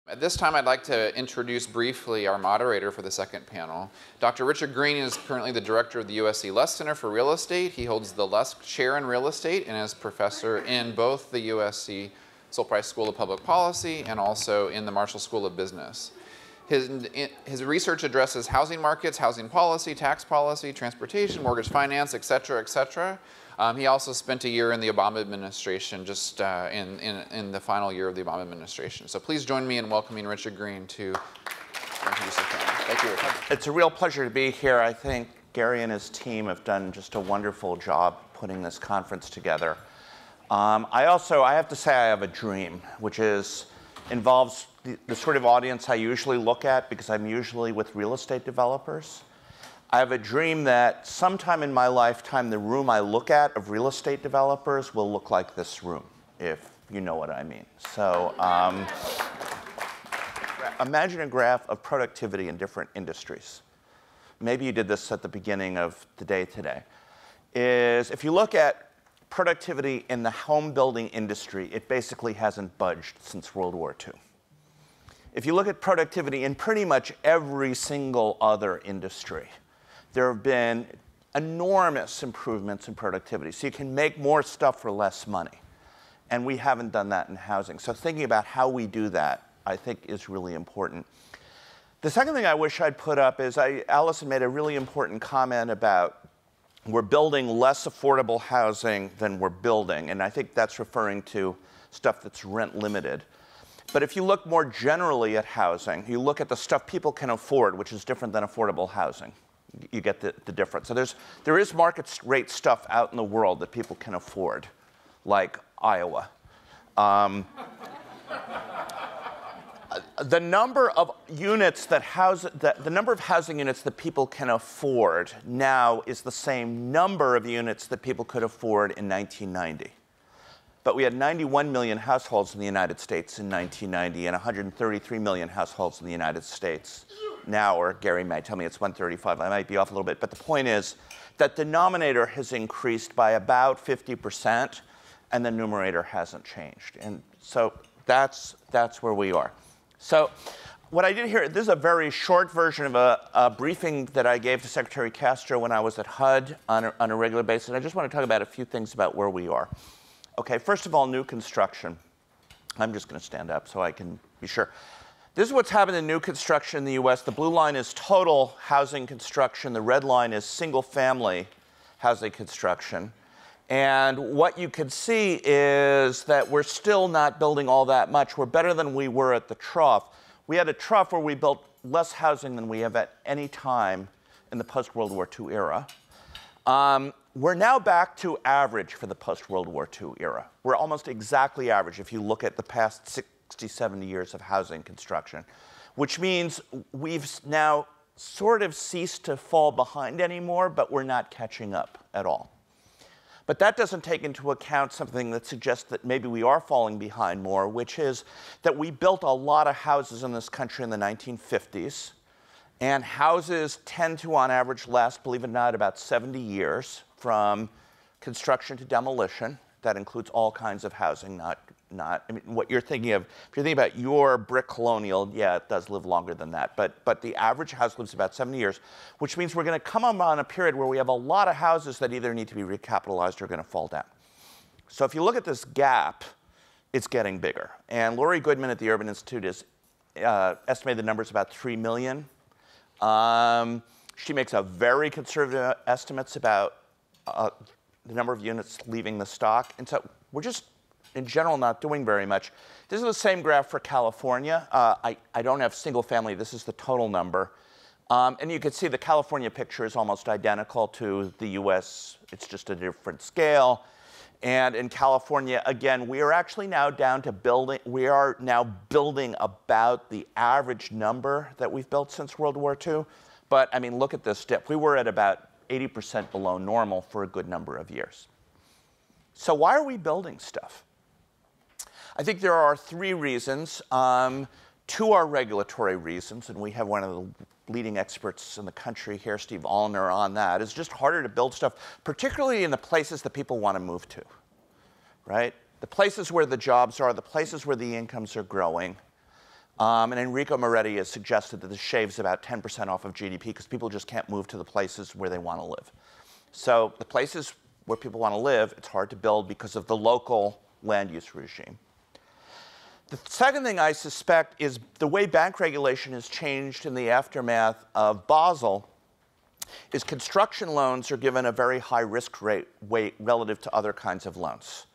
At this time, I'd like to introduce briefly our moderator for the second panel. Dr. Richard Green is currently the director of the USC Lusk Center for Real Estate. He holds the Lusk Chair in Real Estate and is professor in both the USC Sol Price School of Public Policy and also in the Marshall School of Business. His research addresses housing markets, housing policy, tax policy, transportation, mortgage finance, et cetera, et cetera. He also spent a year in the Obama administration, just in the final year of the Obama administration. So please join me in welcoming Richard Green to introduce the panel. Thank you, Richard. It's a real pleasure to be here. I think Gary and his team have done just a wonderful job putting this conference together. I have to say I have a dream, which involves the sort of audience I usually look at because I'm usually with real estate developers. I have a dream that sometime in my lifetime, the room I look at of real estate developers will look like this room, if you know what I mean. So imagine a graph of productivity in different industries. Maybe you did this at the beginning of the day today. If you look at productivity in the home building industry, it basically hasn't budged since World War II. If you look at productivity in pretty much every single other industry, there have been enormous improvements in productivity. So you can make more stuff for less money. And we haven't done that in housing. So thinking about how we do that, I think, is really important. The second thing I wish I'd put up is Allison made a really important comment about we're building less affordable housing than we're building. And I think that's referring to stuff that's rent limited. But if you look more generally at housing, you look at the stuff people can afford, which is different than affordable housing. You get the difference. So there is market rate stuff out in the world that people can afford, like Iowa. The number of units the number of housing units that people can afford now is the same number of units that people could afford in 1990. But we had 91 million households in the United States in 1990 and 133 million households in the United States now, or Gary might tell me it's 135. I might be off a little bit. But the point is that the denominator has increased by about 50%, and the numerator hasn't changed. And so that's where we are. So what I did here, this is a very short version of a briefing that I gave to Secretary Castro when I was at HUD on a regular basis. And I just want to talk about a few things about where we are. OK, first of all, new construction. I'm just going to stand up so I can be sure. This is what's happened in new construction in the US. The blue line is total housing construction. The red line is single-family housing construction. And what you can see is that we're still not building all that much. We're better than we were at the trough. We had a trough where we built less housing than we have at any time in the post-World War II era. We're now back to average for the post-World War II era. We're almost exactly average if you look at the past 60, 70 years of housing construction, which means we've now sort of ceased to fall behind anymore, but we're not catching up at all. But that doesn't take into account something that suggests that maybe we are falling behind more, which is that we built a lot of houses in this country in the 1950s. And houses tend to, on average, last, believe it or not, about 70 years from construction to demolition. That includes all kinds of housing, I mean, what you're thinking of. If you're thinking about your brick colonial, yeah, it does live longer than that. But the average house lives about 70 years, which means we're going to come on a period where we have a lot of houses that either need to be recapitalized or are going to fall down. So if you look at this gap, it's getting bigger. And Lori Goodman at the Urban Institute has estimated the numbers about 3 million. She makes a very conservative estimates about the number of units leaving the stock. And so we're just, in general, not doing very much. This is the same graph for California. I don't have single family. This is the total number. And you can see the California picture is almost identical to the US. It's just a different scale. And in California, again, we are actually now down to building. We are now building about the average number that we've built since World War II. But I mean, look at this dip. We were at about 80% below normal for a good number of years. So why are we building stuff? I think there are 3 reasons. 2 are regulatory reasons, and we have one of the leading experts in the country here, Steve Allner, on that. It's just harder to build stuff, particularly in the places that people want to move to, right? The places where the jobs are, the places where the incomes are growing. And Enrico Moretti has suggested that this shaves about 10% off of GDP because people just can't move to the places where they want to live. So the places where people want to live, it's hard to build because of the local land use regime. The second thing I suspect is the way bank regulation has changed in the aftermath of Basel is construction loans are given a very high risk weight relative to other kinds of loans.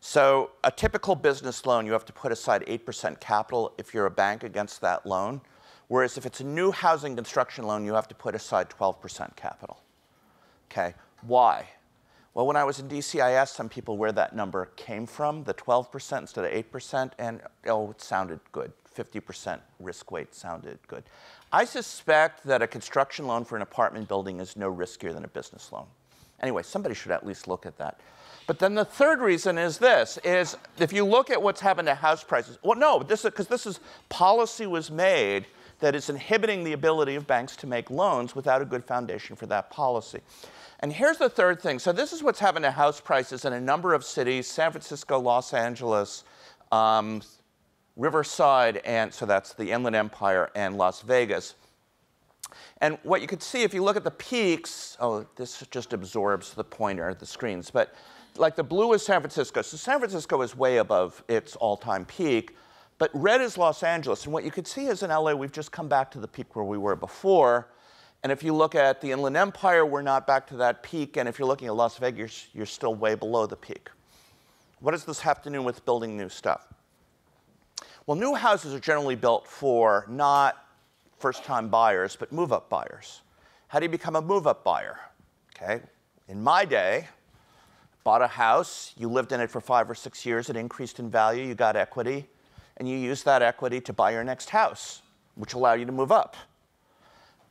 So a typical business loan, you have to put aside 8% capital if you're a bank against that loan, whereas if it's a new housing construction loan, you have to put aside 12% capital. Okay, why? Well, when I was in DC, I asked some people where that number came from, the 12% instead of 8%, and oh, it sounded good. 50% risk weight sounded good. I suspect that a construction loan for an apartment building is no riskier than a business loan. Anyway, somebody should at least look at that. But then the third reason is this, is if you look at what's happened to house prices, well, no, because this is policy was made that is inhibiting the ability of banks to make loans without a good foundation for that policy. And here's the third thing. So this is what's happened to house prices in a number of cities, San Francisco, Los Angeles, Riverside, and so that's the Inland Empire, and Las Vegas. And what you can see, if you look at the peaks, oh, this just absorbs the pointer, the screens, but like the blue is San Francisco. So San Francisco is way above its all-time peak, but red is Los Angeles. And what you can see is in LA, we've just come back to the peak where we were before. And if you look at the Inland Empire, we're not back to that peak. And if you're looking at Las Vegas, you're still way below the peak. What does this have to do with building new stuff? Well, new houses are generally built for not first-time buyers, but move-up buyers. How do you become a move-up buyer? Okay, in my day, bought a house, you lived in it for 5 or 6 years, it increased in value, you got equity, and you used that equity to buy your next house, which allowed you to move up.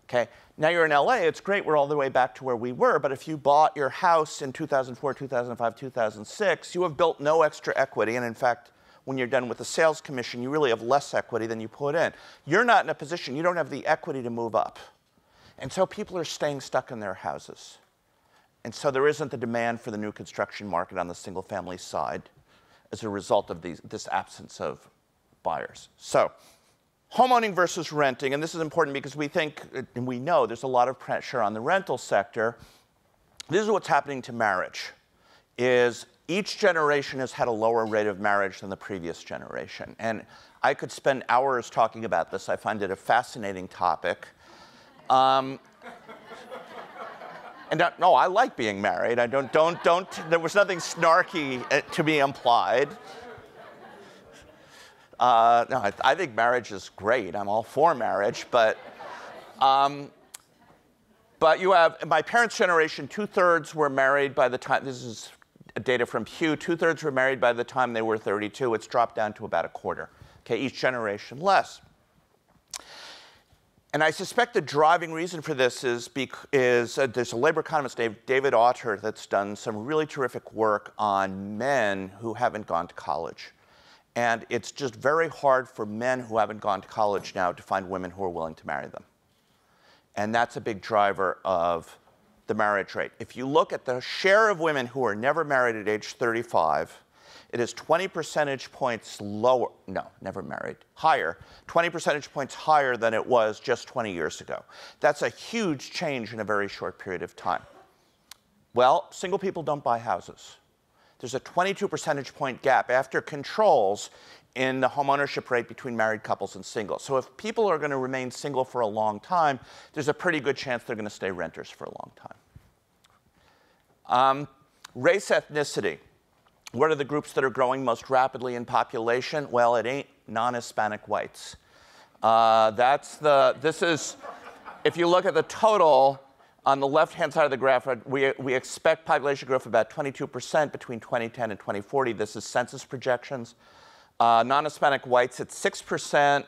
Okay, now you're in LA, it's great, we're all the way back to where we were, but if you bought your house in 2004, 2005, 2006, you have built no extra equity, and in fact, when you're done with the sales commission, you really have less equity than you put in. You're not in a position, you don't have the equity to move up. And so people are staying stuck in their houses. And so there isn't the demand for the new construction market on the single family side as a result of this absence of buyers. So homeowning versus renting, and this is important because we think, and we know there's a lot of pressure on the rental sector. This is what's happening to marriage, is each generation has had a lower rate of marriage than the previous generation. And I could spend hours talking about this. I find it a fascinating topic. And no, I like being married. I don't, there was nothing snarky to be implied. No, I think marriage is great. I'm all for marriage, but you have, my parents' generation, 2/3 were married by the time, this is data from Pew, 2/3 were married by the time they were 32. It's dropped down to about 1/4. Okay, each generation less. And I suspect the driving reason for this is there's a labor economist, David Autor, that's done some really terrific work on men who haven't gone to college. And it's just very hard for men who haven't gone to college now to find women who are willing to marry them. And that's a big driver of the marriage rate. If you look at the share of women who are never married at age 35, it is 20 percentage points lower, no, never married, higher, 20 percentage points higher than it was just 20 years ago. That's a huge change in a very short period of time. Well, single people don't buy houses. There's a 22 percentage point gap after controls in the home ownership rate between married couples and single. So if people are going to remain single for a long time, there's a pretty good chance they're going to stay renters for a long time. Race, ethnicity. What are the groups that are growing most rapidly in population? Well, it ain't non-Hispanic whites. This is, if you look at the total, on the left-hand side of the graph, we expect population growth of about 22% between 2010 and 2040. This is census projections. Non-Hispanic whites, it's 6%.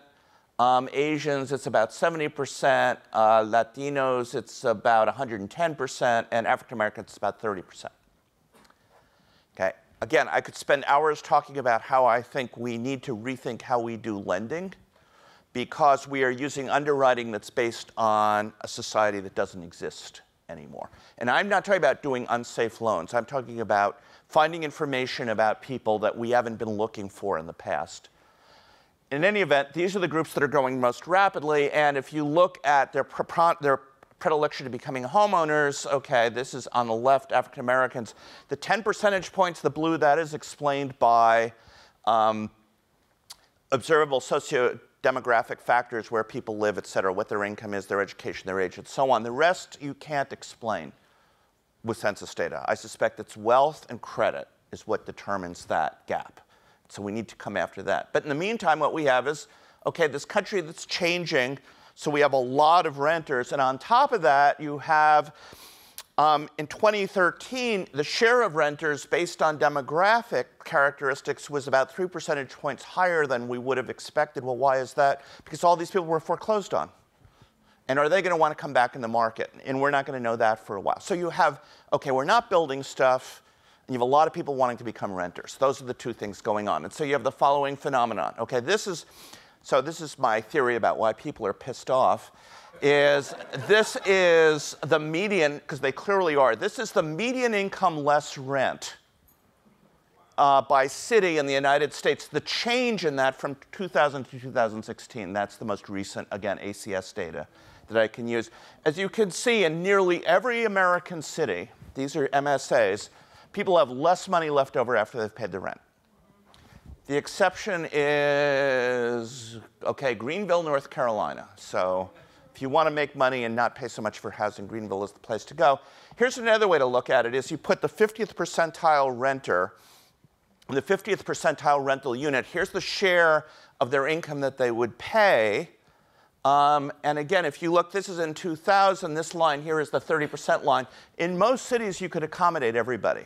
Asians, it's about 70%. Latinos, it's about 110%. And African Americans, it's about 30%. Okay. Again, I could spend hours talking about how I think we need to rethink how we do lending, because we are using underwriting that's based on a society that doesn't exist anymore. And I'm not talking about doing unsafe loans. I'm talking about finding information about people that we haven't been looking for in the past. in any event, these are the groups that are growing most rapidly. And if you look at their predilection to becoming homeowners, okay, this is on the left, African Americans. The 10 percentage points, the blue, that is explained by observable socio-demographic factors, where people live, et cetera, what their income is, their education, their age, and so on. The rest you can't explain with census data. I suspect it's wealth and credit is what determines that gap. So we need to come after that. But in the meantime, what we have is, okay, this country that's changing, so we have a lot of renters. And on top of that, you have, in 2013, the share of renters based on demographic characteristics was about 3 percentage points higher than we would have expected. Well, why is that? Because all these people were foreclosed on. And are they going to want to come back in the market? And we're not going to know that for a while. So you have, okay, we're not building stuff. You have a lot of people wanting to become renters. Those are the two things going on. And so you have the following phenomenon. Okay, this is my theory about why people are pissed off. This is the median, because they clearly are. This is the median income less rent by city in the United States. The change in that from 2000 to 2016. That's the most recent, again, ACS data that I can use. As you can see, in nearly every American city, these are MSAs, people have less money left over after they've paid the rent. The exception is, okay, Greenville, North Carolina. So if you want to make money and not pay so much for housing, Greenville is the place to go. Here's another way to look at it, is you put the 50th percentile renter, the 50th percentile rental unit. Here's the share of their income that they would pay. And again, if you look, this is in 2000. This line here is the 30% line. In most cities, you could accommodate everybody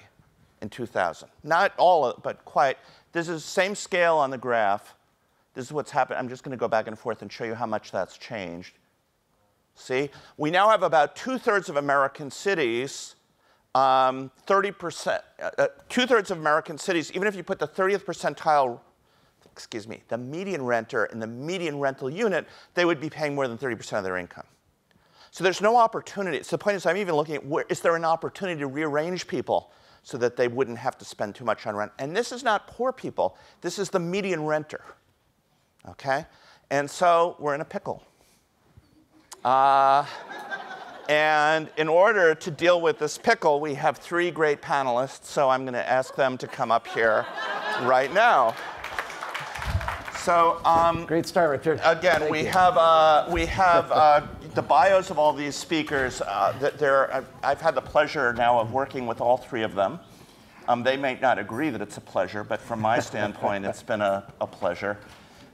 in 2000. Not all, but quite. This is the same scale on the graph. This is what's happened. I'm just going to go back and forth and show you how much that's changed. See? We now have about 2/3 of American cities, 30%, 2/3 of American cities, even if you put the 30th percentile, excuse me, the median renter in the median rental unit, they would be paying more than 30% of their income. So there's no opportunity. So the point is, I'm even looking at, is there an opportunity to rearrange people so that they wouldn't have to spend too much on rent? And this is not poor people. This is the median renter. Okay? And so we're in a pickle. And in order to deal with this pickle, we have 3 great panelists. So I'm going to ask them to come up here right now. So great start, Richard. Again, we have the bios of all these speakers. I've had the pleasure now of working with all 3 of them. They may not agree that it's a pleasure, but from my standpoint, it's been a pleasure.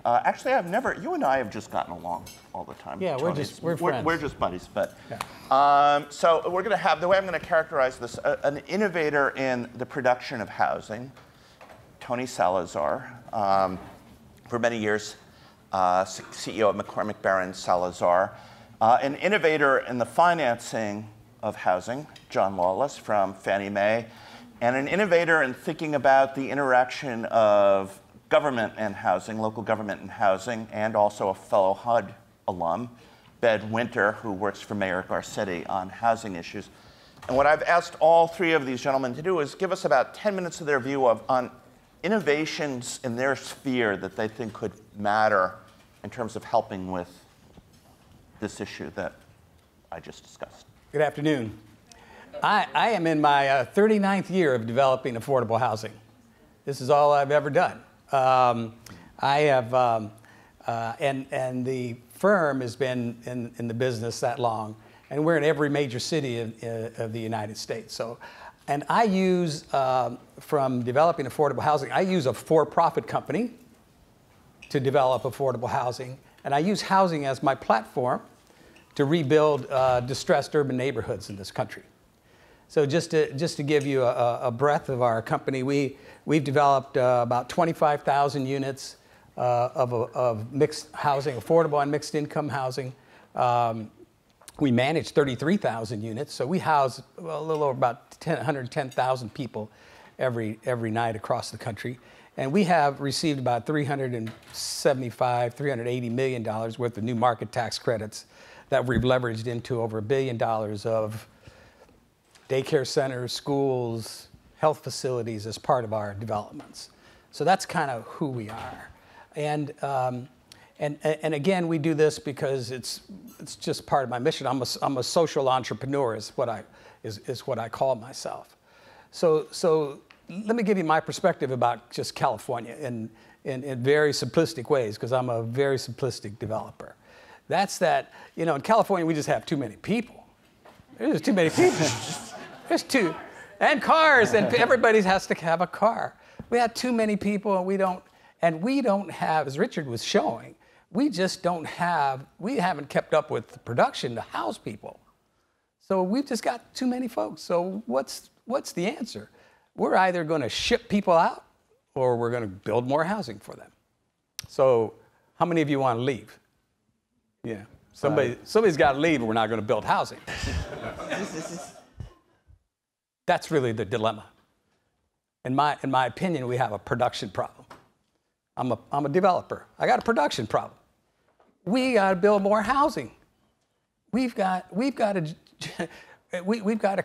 Actually, you and I have just gotten along all the time. Yeah, we're friends. We're just buddies. But yeah. So we're going to have, the way I'm going to characterize this, an innovator in the production of housing, Tony Salazar. For many years, CEO of McCormack, Baron Salazar. An innovator in the financing of housing, John Lawless from Fannie Mae. And an innovator in thinking about the interaction of government and housing, local government and housing, and also a fellow HUD alum, Bed Winter, who works for Mayor Garcetti on housing issues. And what I've asked all 3 of these gentlemen to do is give us about 10 minutes of their view on innovations in their sphere that they think could matter in terms of helping with this issue that I just discussed. Good afternoon. I am in my 39th year of developing affordable housing. This is all I've ever done. I have, and the firm has been in the business that long, and we're in every major city of the United States. So. And I use, from developing affordable housing, I use a for-profit company to develop affordable housing. And I use housing as my platform to rebuild distressed urban neighborhoods in this country. So just to give you a breadth of our company, we've developed about 25,000 units of mixed housing, affordable and mixed income housing. We manage 33,000 units, so we house a little over about 110,000 people every night across the country. And we have received about $380 million worth of new market tax credits that we've leveraged into over $1 billion of daycare centers, schools, health facilities as part of our developments. So that's kind of who we are. And again, we do this because it's just part of my mission. I'm a social entrepreneur is what I call myself. So let me give you my perspective about just California in very simplistic ways, because I'm a very simplistic developer. That's that, you know, in California, we just have too many people. There's too many people. There's too, and cars, and everybody has to have a car. We have too many people, and we don't have, as Richard was showing, we haven't kept up with the production to house people. So we've just got too many folks. So what's the answer? We're either going to ship people out, or we're going to build more housing for them. So how many of you want to leave? Yeah, somebody's got to leave, or we're not going to build housing. That's really the dilemma. In my opinion, we have a production problem. I'm a developer. I got a production problem. We got to build more housing. We've got to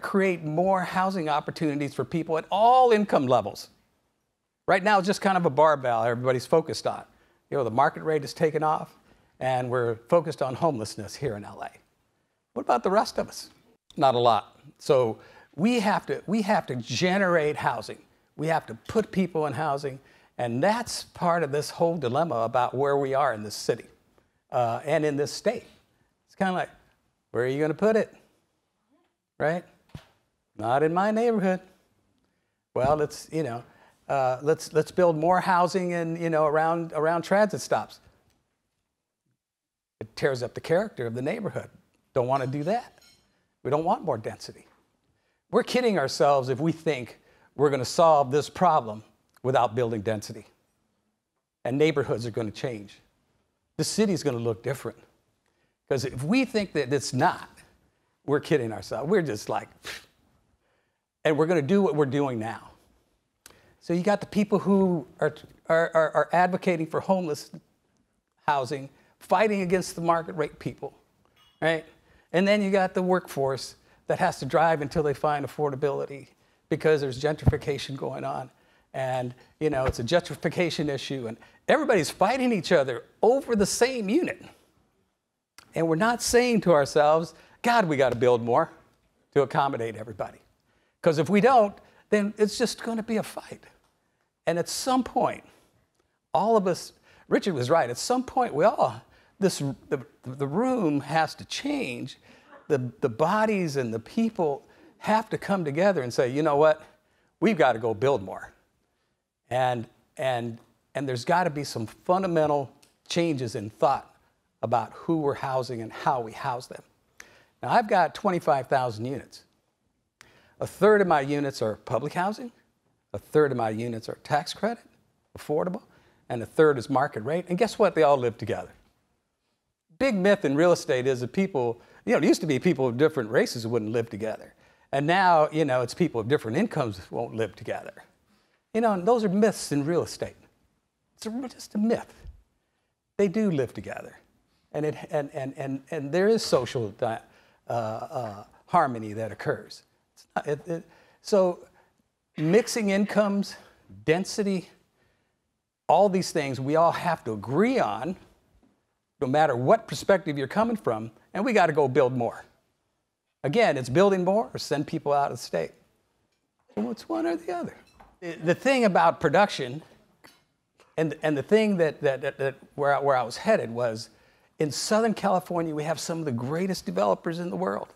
create more housing opportunities for people at all income levels. Right now, it's just kind of a barbell everybody's focused on. You know, the market rate is taking off, and we're focused on homelessness here in LA. What about the rest of us? Not a lot. So we have to generate housing. We have to put people in housing, and that's part of this whole dilemma about where we are in this city and in this state. It's kind of like, where are you going to put it? Right? Not in my neighborhood. Well, let's build more housing and, you know, around transit stops. It tears up the character of the neighborhood. Don't want to do that. We don't want more density. We're kidding ourselves if we think we're going to solve this problem without building density. And neighborhoods are going to change. The city's going to look different. Because if we think that it's not, we're kidding ourselves. We're just like, and we're going to do what we're doing now. So you got the people who are advocating for homeless housing, fighting against the market rate people, right? And then you got the workforce that has to drive until they find affordability because there's gentrification going on. And, you know, it's a gentrification issue, and everybody's fighting each other over the same unit. And we're not saying to ourselves, God, we got to build more to accommodate everybody. Because if we don't, then it's just going to be a fight. And at some point, all of us, Richard was right, at some point the room has to change. The bodies and the people have to come together and say, you know what, we've got to go build more. And there's got to be some fundamental changes in thought about who we're housing and how we house them. Now, I've got 25,000 units. A third of my units are public housing. A third of my units are tax credit, affordable, and a third is market rate. And guess what? They all live together. Big myth in real estate is that people, you know, it used to be people of different races who wouldn't live together. And now, you know, it's people of different incomes who won't live together. You know, and those are myths in real estate. It's just a myth. They do live together. And there is social harmony that occurs. So mixing incomes, density, all these things we all have to agree on, no matter what perspective you're coming from, and we got to go build more. Again, it's building more or send people out of the state. So it's one or the other. The thing about production, and the thing where I was headed was, in Southern California, we have some of the greatest developers in the world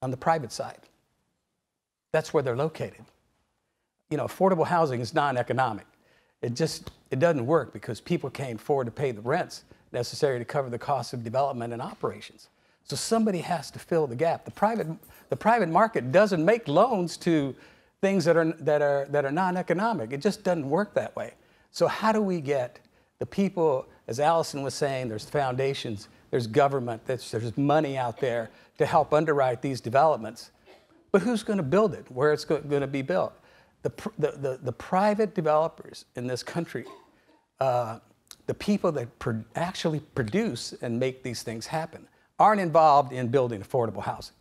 on the private side. That's where they're located. You know, affordable housing is non-economic. It doesn't work because people can't afford to pay the rents necessary to cover the cost of development and operations. So somebody has to fill the gap. The private market doesn't make loans to things that are non-economic. It just doesn't work that way. So how do we get the people, as Allison was saying, there's foundations, there's government, there's money out there to help underwrite these developments. But who's going to build it? Where it's going to be built? The private developers in this country, the people that actually produce and make these things happen, aren't involved in building affordable housing.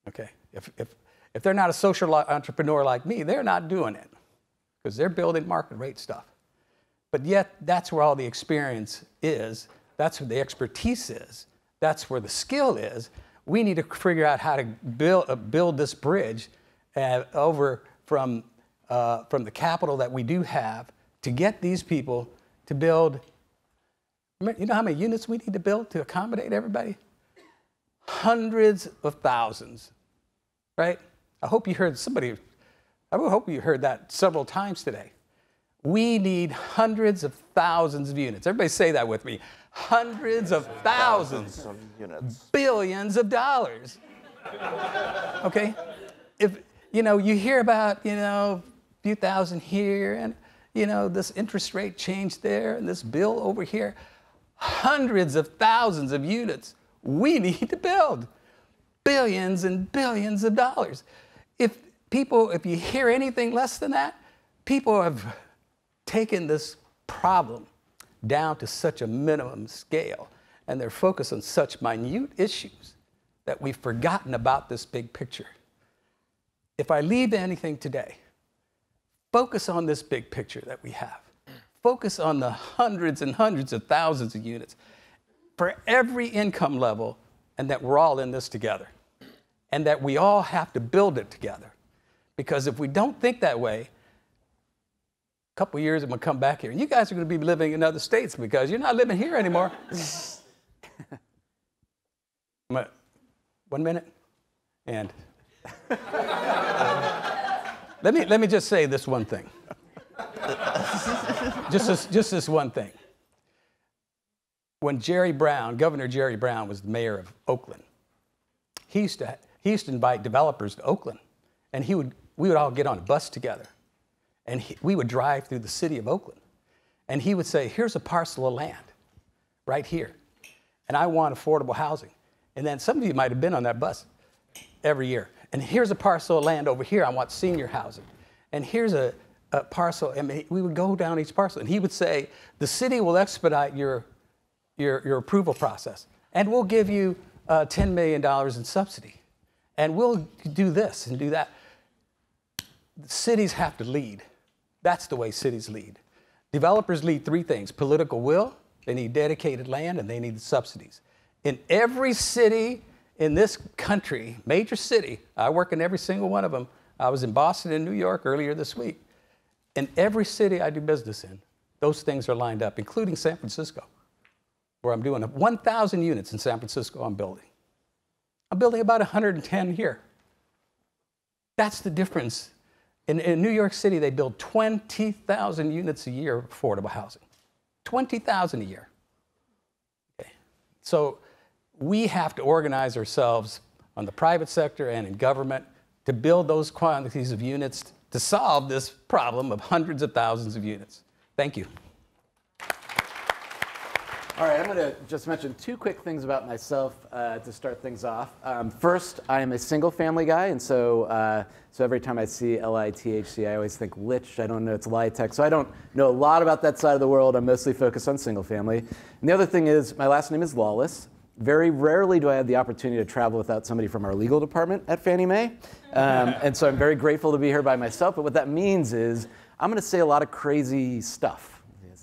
Okay, if they're not a social entrepreneur like me, they're not doing it because they're building market rate stuff. But yet, that's where all the experience is. That's where the expertise is. That's where the skill is. We need to figure out how to build this bridge over from the capital that we do have to get these people to build. You know how many units we need to build to accommodate everybody? Hundreds of thousands, right? I hope you heard that several times today. We need hundreds of thousands of units. Everybody say that with me. Hundreds of thousands of units. Billions of dollars. Okay? If, you hear about, a few thousand here and, this interest rate change there and this bill over here. Hundreds of thousands of units we need to build. Billions and billions of dollars. If you hear anything less than that, people have taken this problem down to such a minimum scale, and they're focused on such minute issues that we've forgotten about this big picture. If I leave anything today, focus on this big picture that we have. Focus on the hundreds and hundreds of thousands of units for every income level, and that we're all in this together, and that we all have to build it together. Because if we don't think that way, a couple of years I'm going to come back here, and you guys are going to be living in other states because you're not living here anymore. 1 minute, and let me just say this one thing. just this one thing. When Governor Jerry Brown was the mayor of Oakland, he used to invite developers to Oakland, and we would all get on a bus together, and we would drive through the city of Oakland, and he would say, here's a parcel of land right here, and I want affordable housing. And then some of you might have been on that bus every year. And here's a parcel of land over here, I want senior housing. And here's a parcel, and we would go down each parcel, and he would say, the city will expedite your approval process, and we'll give you $10 million in subsidy, and we'll do this and do that. Cities have to lead. That's the way cities lead. Developers lead three things: political will, they need dedicated land, and they need the subsidies. In every city in this country, major city, I work in every single one of them. I was in Boston and New York earlier this week. In every city I do business in, those things are lined up, including San Francisco, where I'm doing 1,000 units in San Francisco I'm building. I'm building about 110 here. That's the difference. In New York City, they build 20,000 units a year of affordable housing. 20,000 a year. Okay. So we have to organize ourselves on the private sector and in government to build those quantities of units to solve this problem of hundreds of thousands of units. Thank you. All right, I'm going to just mention two quick things about myself to start things off. First, I am a single family guy, and so every time I see LITHC, I always think lich. I don't know, it's LITech. So I don't know a lot about that side of the world. I'm mostly focused on single family. And the other thing is, my last name is Lawless. Very rarely do I have the opportunity to travel without somebody from our legal department at Fannie Mae. And so I'm very grateful to be here by myself. But what that means is I'm going to say a lot of crazy stuff.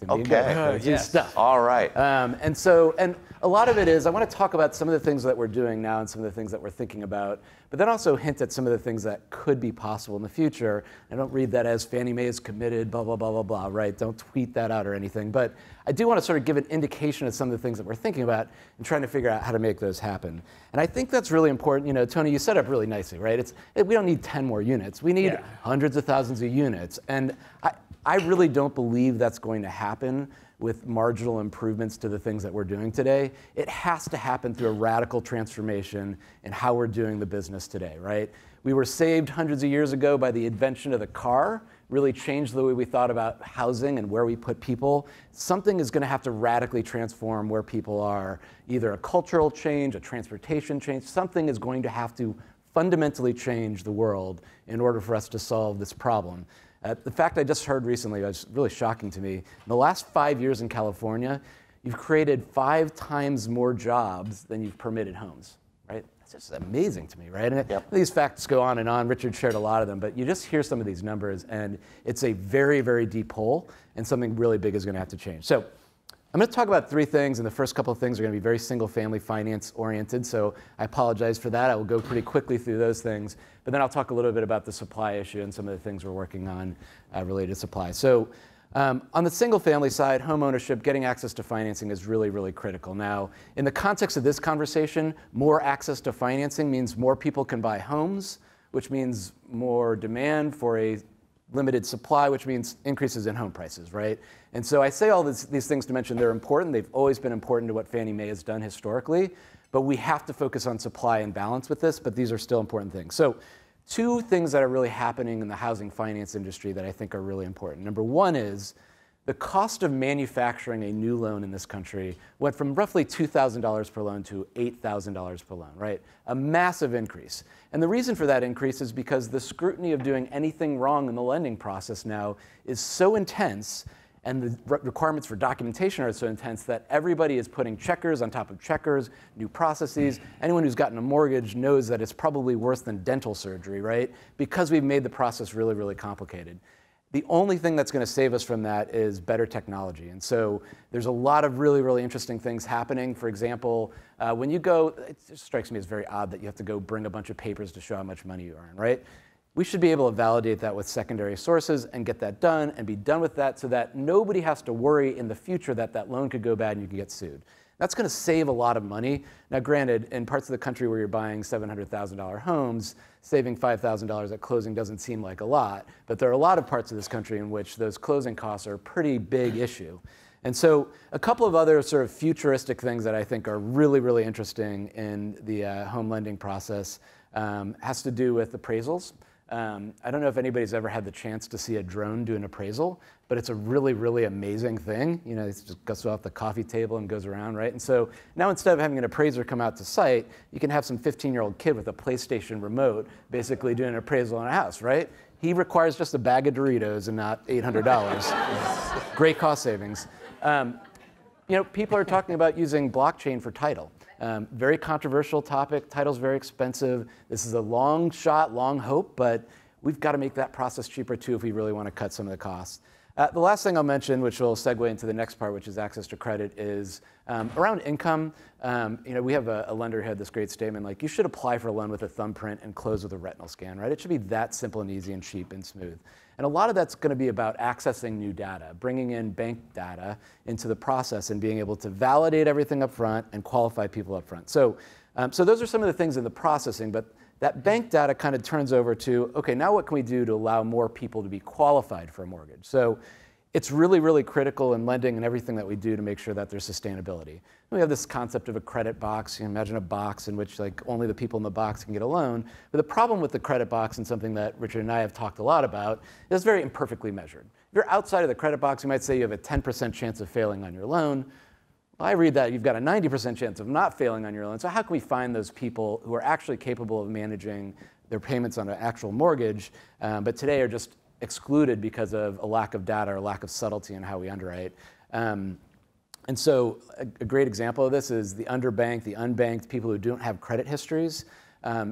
Okay. Yes. Stuff. All right. And a lot of it is, I want to talk about some of the things that we're doing now and some of the things that we're thinking about, but then also hint at some of the things that could be possible in the future. I don't read that as Fannie Mae is committed, blah, blah, blah, blah, blah, right? Don't tweet that out or anything. But I do want to sort of give an indication of some of the things that we're thinking about and trying to figure out how to make those happen. And I think that's really important. You know, Tony, you set up really nicely, right? We don't need 10 more units. We need hundreds of thousands of units. And I really don't believe that's going to happen with marginal improvements to the things that we're doing today. It has to happen through a radical transformation in how we're doing the business today, right? We were saved hundreds of years ago by the invention of the car, really changed the way we thought about housing and where we put people. Something is going to have to radically transform where people are, either a cultural change, a transportation change. Something is going to have to fundamentally change the world in order for us to solve this problem. The fact I just heard recently was really shocking to me. In the last 5 years in California, you've created 5 times more jobs than you've permitted homes, right? It's just amazing to me, right? And these facts go on and on. Richard shared a lot of them, but you just hear some of these numbers, and it's a very, very deep hole, and something really big is going to have to change. So I'm going to talk about 3 things, and the first couple of things are going to be very single-family finance oriented, so I apologize for that. I will go pretty quickly through those things, but then I'll talk a little bit about the supply issue and some of the things we're working on related to supply. So on the single-family side, home ownership, getting access to financing is really, really critical. Now, in the context of this conversation, more access to financing means more people can buy homes, which means more demand for a limited supply, which means increases in home prices, right? And so I say all these things to mention they're important. They've always been important to what Fannie Mae has done historically, but we have to focus on supply and balance with this, but these are still important things. So 2 things that are really happening in the housing finance industry that I think are really important. Number 1 is the cost of manufacturing a new loan in this country went from roughly $2,000 per loan to $8,000 per loan, right? A massive increase. And the reason for that increase is because the scrutiny of doing anything wrong in the lending process now is so intense, and the requirements for documentation are so intense that everybody is putting checkers on top of checkers, new processes. Anyone who's gotten a mortgage knows that it's probably worse than dental surgery, right? Because we've made the process really, really complicated. The only thing that's going to save us from that is better technology. And so there's a lot of really, really interesting things happening. For example, when you go, it just strikes me as very odd that you have to go bring a bunch of papers to show how much money you earn, right? We should be able to validate that with secondary sources and get that done and be done with that so that nobody has to worry in the future that that loan could go bad and you can get sued. That's going to save a lot of money. Now, granted, in parts of the country where you're buying $700,000 homes, saving $5,000 at closing doesn't seem like a lot, but there are a lot of parts of this country in which those closing costs are a pretty big issue. And so a couple of other sort of futuristic things that I think are really, really interesting in the home lending process has to do with appraisals. I don't know if anybody's ever had the chance to see a drone do an appraisal, but it's a really, really amazing thing. You know, it just goes off the coffee table and goes around, right? And so now instead of having an appraiser come out to site, you can have some 15-year-old kid with a PlayStation remote basically doing an appraisal on a house, right? He requires just a bag of Doritos and not $800. Great cost savings. You know, people are talking about using blockchain for title. Very controversial topic. Title's very expensive. This is a long shot, long hope, but we've got to make that process cheaper too if we really want to cut some of the costs. The last thing I'll mention, which will segue into the next part, which is access to credit, is around income. You know, we have a lender who had this great statement, like, you should apply for a loan with a thumbprint and close with a retinal scan, right? It should be that simple and easy and cheap and smooth. And a lot of that's going to be about accessing new data, bringing in bank data into the process and being able to validate everything up front and qualify people up front. So, so those are some of the things in the processing, but that bank data kind of turns over to, okay, now what can we do to allow more people to be qualified for a mortgage? So it's really, really critical in lending and everything that we do to make sure that there's sustainability. We have this concept of a credit box. You can imagine a box in which like only the people in the box can get a loan. But the problem with the credit box, and something that Richard and I have talked a lot about, is it's very imperfectly measured. If you're outside of the credit box, you might say you have a 10% chance of failing on your loan. Well, I read that you've got a 90% chance of not failing on your loan. So how can we find those people who are actually capable of managing their payments on an actual mortgage, but today are just excluded because of a lack of data or lack of subtlety in how we underwrite? And so a great example of this is the underbanked, the unbanked, people who don't have credit histories.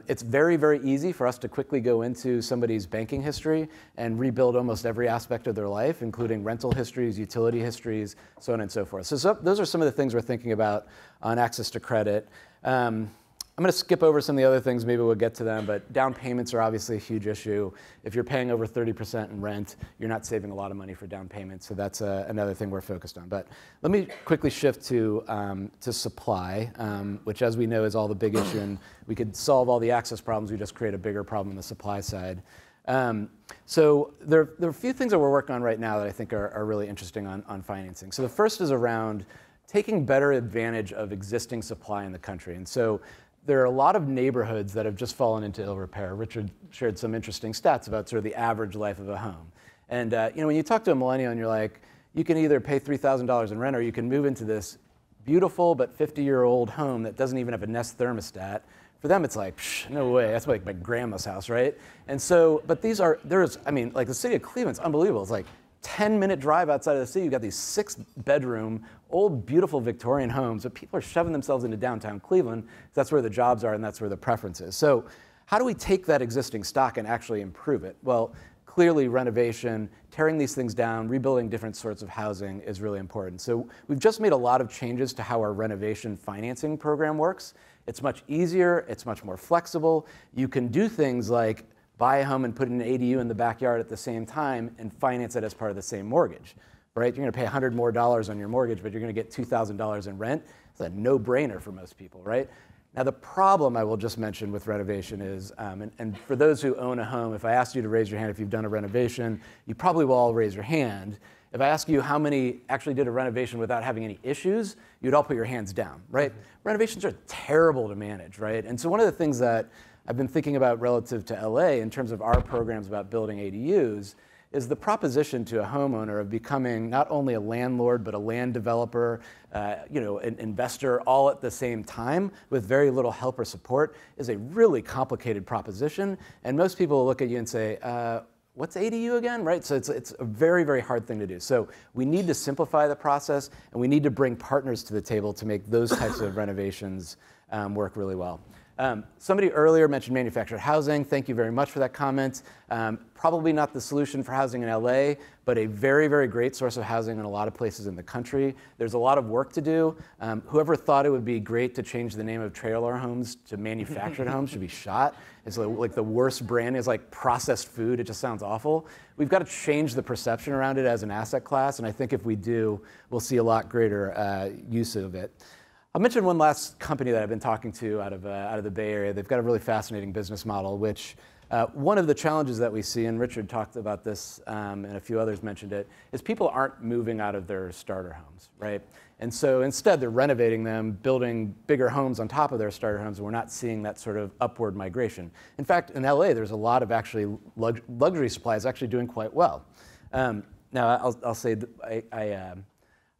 It's very, very easy for us to quickly go into somebody's banking history and rebuild almost every aspect of their life, including rental histories, utility histories, so on and so forth. So those are some of the things we're thinking about on access to credit. I'm going to skip over some of the other things, maybe we'll get to them, but down payments are obviously a huge issue. If you're paying over 30% in rent, you're not saving a lot of money for down payments, so that's another thing we're focused on. But let me quickly shift to supply, which, as we know, is all the big issue, and we could solve all the access problems, we just create a bigger problem on the supply side. So there are a few things that we're working on right now that I think are really interesting on financing. So the first is around taking better advantage of existing supply in the country. And so there are a lot of neighborhoods that have just fallen into ill repair. Richard shared some interesting stats about sort of the average life of a home. And you know, when you talk to a millennial and you're like, you can either pay $3,000 in rent or you can move into this beautiful but 50-year-old home that doesn't even have a Nest thermostat. For them, it's like, psh, no way, that's like my grandma's house, right? And so, but I mean, like the city of Cleveland's unbelievable. It's like 10-minute drive outside of the city, you've got these 6-bedroom, old, beautiful Victorian homes, but people are shoving themselves into downtown Cleveland. That's where the jobs are and that's where the preference is. So how do we take that existing stock and actually improve it? Well, clearly renovation, tearing these things down, rebuilding different sorts of housing is really important. So we've just made a lot of changes to how our renovation financing program works. It's much easier, it's much more flexible. You can do things like buy a home and put an ADU in the backyard at the same time and finance it as part of the same mortgage, right? You're gonna pay $100 more on your mortgage, but you're gonna get $2,000 in rent. It's a no-brainer for most people, right? Now the problem I will just mention with renovation is, and for those who own a home, if I asked you to raise your hand if you've done a renovation, you probably will all raise your hand. If I ask you how many actually did a renovation without having any issues, you'd all put your hands down, right? Renovations are terrible to manage, right? And so one of the things that I've been thinking about relative to LA in terms of our programs about building ADUs is the proposition to a homeowner of becoming not only a landlord, but a land developer, an investor all at the same time with very little help or support is a really complicated proposition. And most people will look at you and say, what's ADU again, right? So it's a very, very hard thing to do. So we need to simplify the process and we need to bring partners to the table to make those types of renovations work really well. Somebody earlier mentioned manufactured housing. Thank you very much for that comment. Probably not the solution for housing in LA, but a very, very great source of housing in a lot of places in the country. There's a lot of work to do. Whoever thought it would be great to change the name of trailer homes to manufactured homes should be shot. It's like the worst brand is like processed food. It just sounds awful. We've got to change the perception around it as an asset class, and I think if we do, we'll see a lot greater use of it. I'll mention one last company that I've been talking to out of the Bay Area. They've got a really fascinating business model, which one of the challenges that we see, and Richard talked about this and a few others mentioned it, is people aren't moving out of their starter homes, right? And so instead they're renovating them, building bigger homes on top of their starter homes, and we're not seeing that sort of upward migration. In fact, in LA, there's a lot of actually luxury supplies actually doing quite well. Now, I'll say that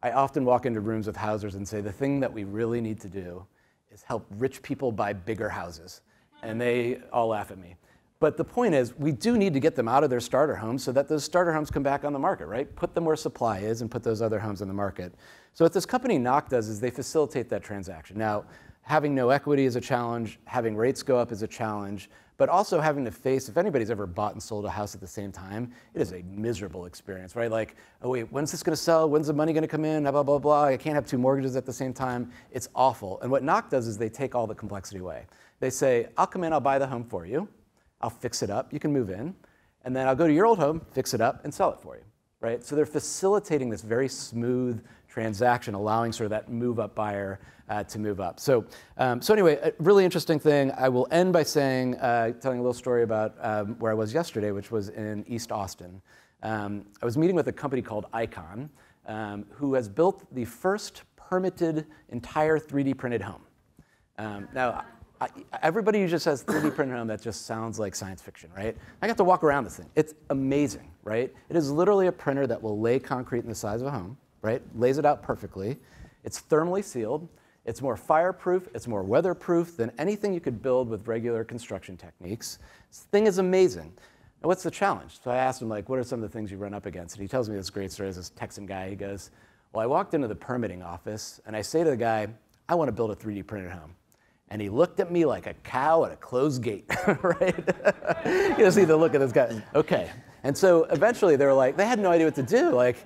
I often walk into rooms with housers and say, the thing that we really need to do is help rich people buy bigger houses. And they all laugh at me. But the point is, we do need to get them out of their starter homes so that those starter homes come back on the market, right? Put them where supply is and put those other homes on the market. So what this company Knock does is they facilitate that transaction. Now, having no equity is a challenge, having rates go up is a challenge, but also having to face, if anybody's ever bought and sold a house at the same time, it is a miserable experience, right? Like, oh wait, when's this gonna sell? When's the money gonna come in? Blah, blah, blah. I can't have 2 mortgages at the same time. It's awful. And what Knock does is they take all the complexity away. They say, I'll come in, I'll buy the home for you. I'll fix it up, you can move in. And then I'll go to your old home, fix it up, and sell it for you, right? So they're facilitating this very smooth transaction, allowing sort of that move-up buyer to move up. So anyway, a really interesting thing. I will end by saying, telling a little story about where I was yesterday, which was in East Austin. I was meeting with a company called Icon, who has built the first permitted entire 3D printed home. Now, everybody who just says 3D printed home, that just sounds like science fiction, right? I got to walk around this thing. It's amazing, right? It is literally a printer that will lay concrete in the size of a home, right? Lays it out perfectly. It's thermally sealed. It's more fireproof, it's more weatherproof than anything you could build with regular construction techniques. This thing is amazing. And what's the challenge? So I asked him, like, what are some of the things you run up against? And he tells me this great story. This Texan guy, he goes, well, I walked into the permitting office and I say to the guy, I want to build a 3D printed home. And he looked at me like a cow at a closed gate, right? You just see the look of this guy. Okay. And so eventually they were like, they had no idea what to do. Like,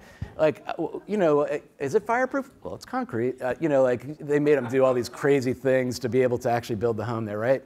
is it fireproof? Well, it's concrete. They made them do all these crazy things to be able to actually build the home there, right?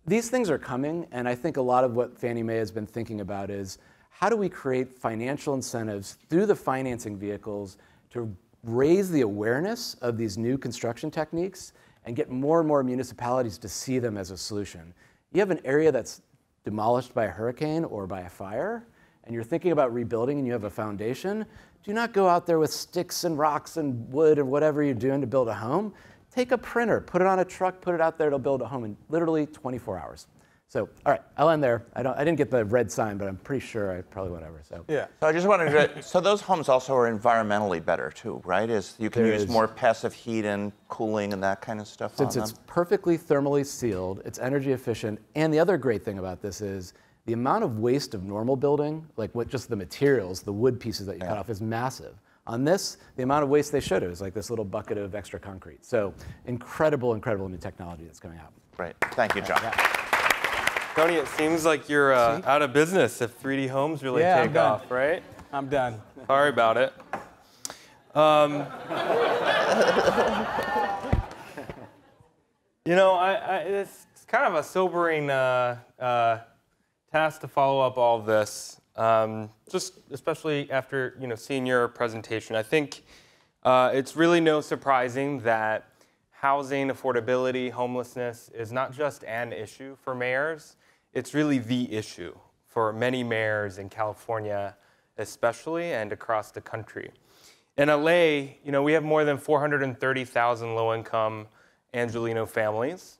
These things are coming, and I think a lot of what Fannie Mae has been thinking about is how do we create financial incentives through the financing vehicles to raise the awareness of these new construction techniques and get more and more municipalities to see them as a solution. You have an area that's demolished by a hurricane or by a fire, and you're thinking about rebuilding and you have a foundation, do not go out there with sticks and rocks and wood or whatever you're doing to build a home. Take a printer, put it on a truck, put it out there, it'll build a home in literally 24 hours. So, all right, I'll end there. I didn't get the red sign, but I'm pretty sure I probably went over. So yeah. So I just wanted to. So those homes also are environmentally better too, right? You can use more passive heat and cooling and that kind of stuff. Since it's perfectly thermally sealed, it's energy efficient, and the other great thing about this is the amount of waste of normal building, like what just the materials, the wood pieces that you cut off, is massive. On this, the amount of waste they showed is like this little bucket of extra concrete. So incredible, incredible new technology that's coming out. Great. Thank you, John. Tony, it seems like you're out of business if 3D homes really take off, right? I'm done. Sorry about it. You know, it's kind of a sobering task to follow up all of this, just especially after seeing your presentation. I think it's really no surprising that housing affordability, homelessness is not just an issue for mayors. It's really the issue for many mayors in California, especially, and across the country. In LA, we have more than 430,000 low-income Angelino families,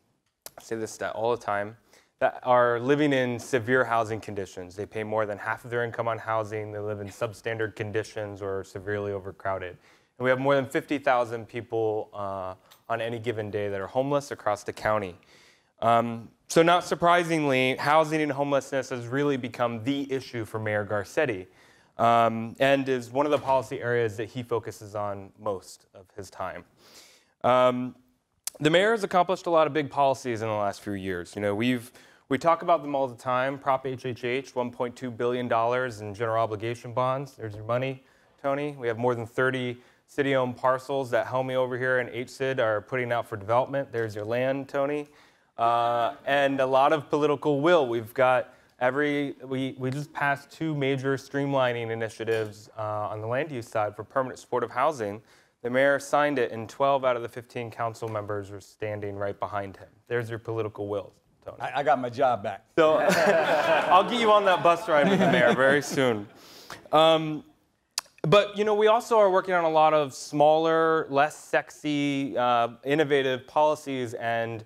I say this stat all the time, that are living in severe housing conditions. They pay more than half of their income on housing. They live in substandard conditions or are severely overcrowded. And we have more than 50,000 people on any given day that are homeless across the county. So not surprisingly, housing and homelessness has really become the issue for Mayor Garcetti, and is one of the policy areas that he focuses on most of his time. The mayor has accomplished a lot of big policies in the last few years. We talk about them all the time. Prop HHH, $1.2 billion in general obligation bonds. There's your money, Tony. We have more than 30 city-owned parcels that Helmy over here and HSID are putting out for development. There's your land, Tony. And a lot of political will. We've got we just passed 2 major streamlining initiatives on the land use side for permanent supportive housing. The mayor signed it, and 12 out of the 15 council members were standing right behind him. There's your political will, Tony. I got my job back. So I'll get you on that bus ride with the mayor very soon. But we also are working on a lot of smaller, less sexy, innovative policies and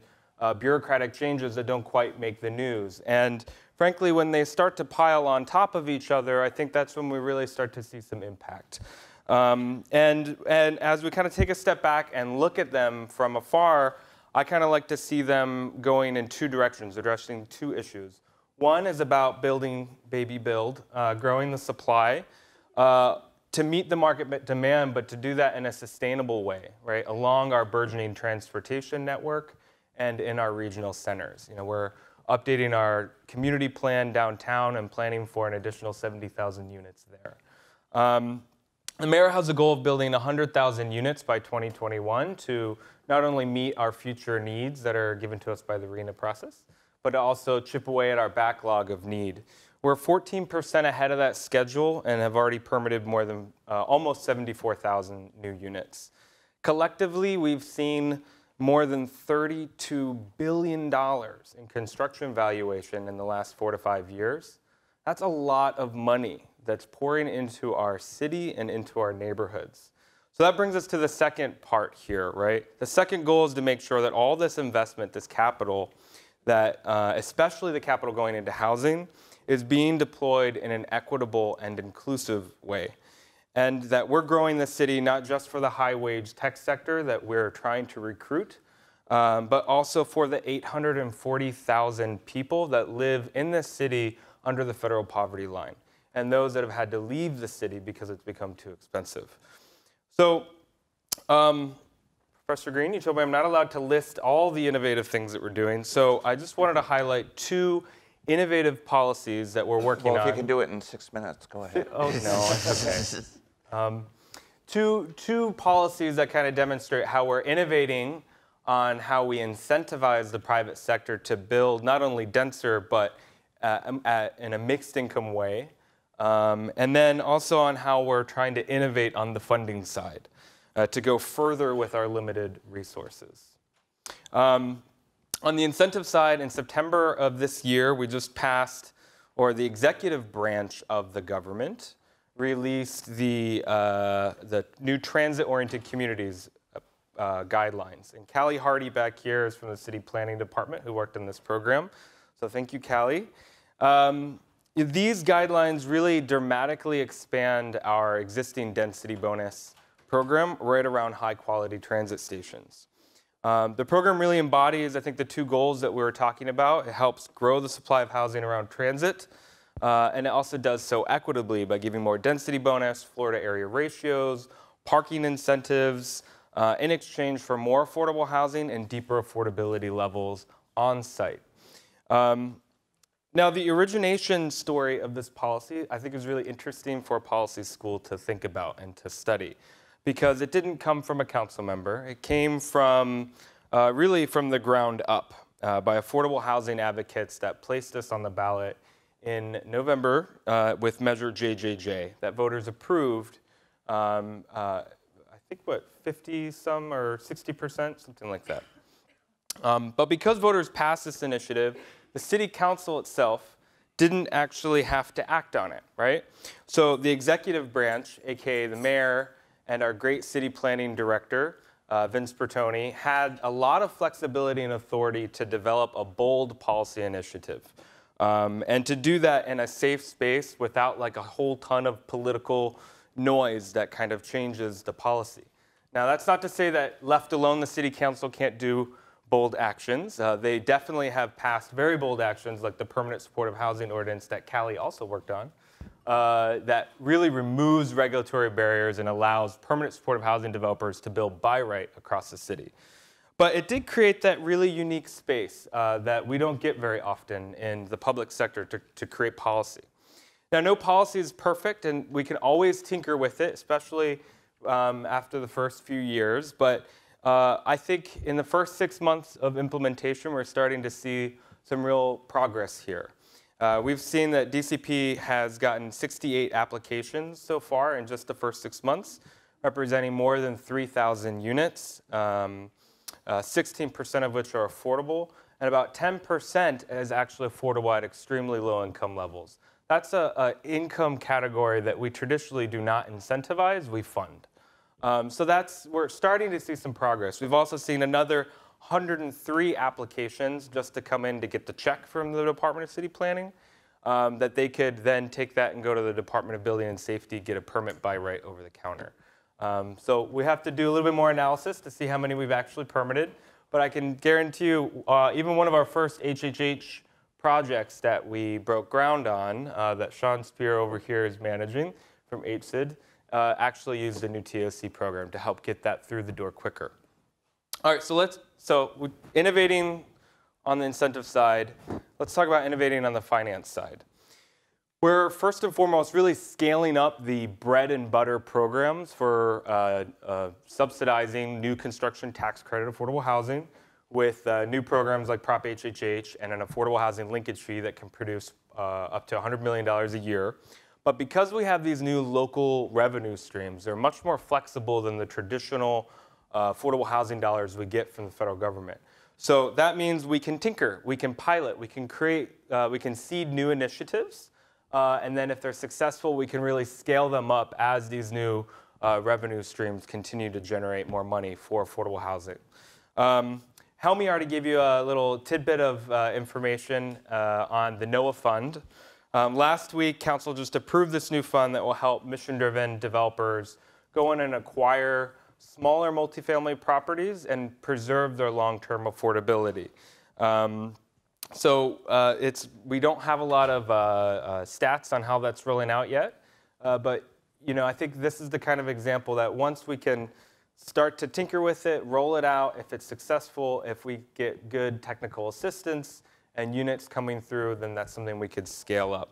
bureaucratic changes that don't quite make the news. And frankly, when they start to pile on top of each other, I think that's when we really start to see some impact. And as we kind of take a step back and look at them from afar, I kind of like to see them going in 2 directions, addressing 2 issues. One is about building, baby build, growing the supply to meet the market demand, but to do that in a sustainable way, right, along our burgeoning transportation network and in our regional centers. We're updating our community plan downtown and planning for an additional 70,000 units there. The mayor has a goal of building 100,000 units by 2021 to not only meet our future needs that are given to us by the RHNA process, but to also chip away at our backlog of need. We're 14% ahead of that schedule and have already permitted more than almost 74,000 new units. Collectively, we've seen more than $32 billion in construction valuation in the last 4 to 5 years. That's a lot of money that's pouring into our city and into our neighborhoods. So that brings us to the second part here, right? The second goal is to make sure that all this investment, this capital, that especially the capital going into housing, is being deployed in an equitable and inclusive way. And that we're growing the city not just for the high-wage tech sector that we're trying to recruit, but also for the 840,000 people that live in this city under the federal poverty line, and those that have had to leave the city because it's become too expensive. So, Professor Green, you told me I'm not allowed to list all the innovative things that we're doing, so I just wanted to highlight 2 innovative policies that we're working on. Well, if you can do it in 6 minutes, go ahead. Oh, no, it's okay. Two policies that kind of demonstrate how we're innovating on how we incentivize the private sector to build not only denser, but in a mixed income way. And then also on how we're trying to innovate on the funding side to go further with our limited resources. On the incentive side, in September of this year, we just passed, or the executive branch of the government released the new transit-oriented communities guidelines. And Callie Hardy back here is from the City Planning Department who worked on this program. So thank you, Callie. These guidelines really dramatically expand our existing density bonus program right around high-quality transit stations. The program really embodies, I think, the two goals that we were talking about. It helps grow the supply of housing around transit, and it also does so equitably by giving more density bonus, Florida area ratios, parking incentives, in exchange for more affordable housing and deeper affordability levels on site. Now, the origination story of this policy, I think, is really interesting for a policy school to think about and to study, because it didn't come from a council member. It came from, really from the ground up by affordable housing advocates that placed us on the ballot in November with Measure JJJ that voters approved, I think, what, 50-some or 60%, something like that. But because voters passed this initiative, the city council itself didn't actually have to act on it, right? So the executive branch, AKA the mayor, and our great city planning director, Vince Bertoni, had a lot of flexibility and authority to develop a bold policy initiative. And to do that in a safe space without like a whole ton of political noise that kind of changes the policy. Now, that's not to say that left alone, the city council can't do bold actions. They definitely have passed very bold actions like the permanent supportive housing ordinance that Callie also worked on, that really removes regulatory barriers and allows permanent supportive housing developers to build by right across the city. But it did create that really unique space that we don't get very often in the public sector to create policy. Now, no policy is perfect, and we can always tinker with it, especially after the first few years. But I think in the first 6 months of implementation, we're starting to see some real progress here. We've seen that DCP has gotten 68 applications so far in just the first 6 months, representing more than 3,000 units, 16% of which are affordable, and about 10% is actually affordable at extremely low income levels. That's an income category that we traditionally do not incentivize, we fund. So we're starting to see some progress. We've also seen another 103 applications just to come in to get the check from the Department of City Planning, that they could then take that and go to the Department of Building and Safety, get a permit by right over the counter. So we have to do a little bit more analysis to see how many we've actually permitted. But I can guarantee you, even one of our first HHH projects that we broke ground on, that Sean Spear over here is managing from HCID, actually used a new TOC program to help get that through the door quicker. All right, so innovating on the incentive side, let's talk about innovating on the finance side. We're first and foremost really scaling up the bread and butter programs for subsidizing new construction tax credit affordable housing with new programs like Prop HHH and an affordable housing linkage fee that can produce up to $100 million a year. But because we have these new local revenue streams, they're much more flexible than the traditional affordable housing dollars we get from the federal government. So that means we can tinker, we can pilot, we can create, we can seed new initiatives. And then if they're successful, we can really scale them up as these new revenue streams continue to generate more money for affordable housing. Helmi already gave you a little tidbit of information on the NOAA fund. Last week, Council just approved this new fund that will help mission-driven developers go in and acquire smaller multifamily properties and preserve their long-term affordability. We don't have a lot of stats on how that's rolling out yet, but I think this is the kind of example that once we can start to tinker with it, roll it out, if it's successful, if we get good technical assistance and units coming through, then that's something we could scale up.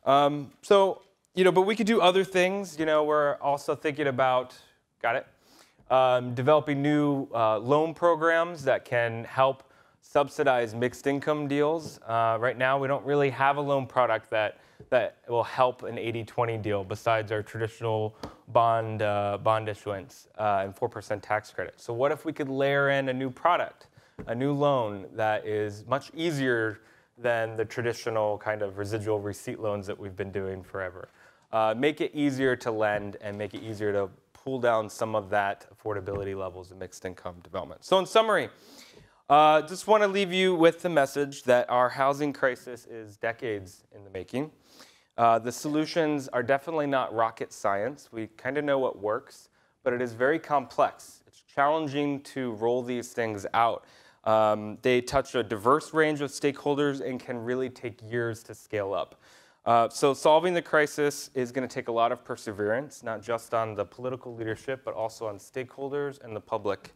But we could do other things. We're also thinking about, developing new loan programs that can help subsidize mixed income deals. Right now, we don't really have a loan product that will help an 80-20 deal besides our traditional bond issuance and 4% tax credit. So what if we could layer in a new product, a new loan that is much easier than the traditional kind of residual receipt loans that we've been doing forever? Make it easier to lend and make it easier to pull down some of that affordability levels of mixed income development. So in summary, just want to leave you with the message that our housing crisis is decades in the making. The solutions are definitely not rocket science. We kind of know what works, but it is very complex. It's challenging to roll these things out. They touch a diverse range of stakeholders and can really take years to scale up. So solving the crisis is going to take a lot of perseverance, not just on the political leadership, but also on stakeholders and the public.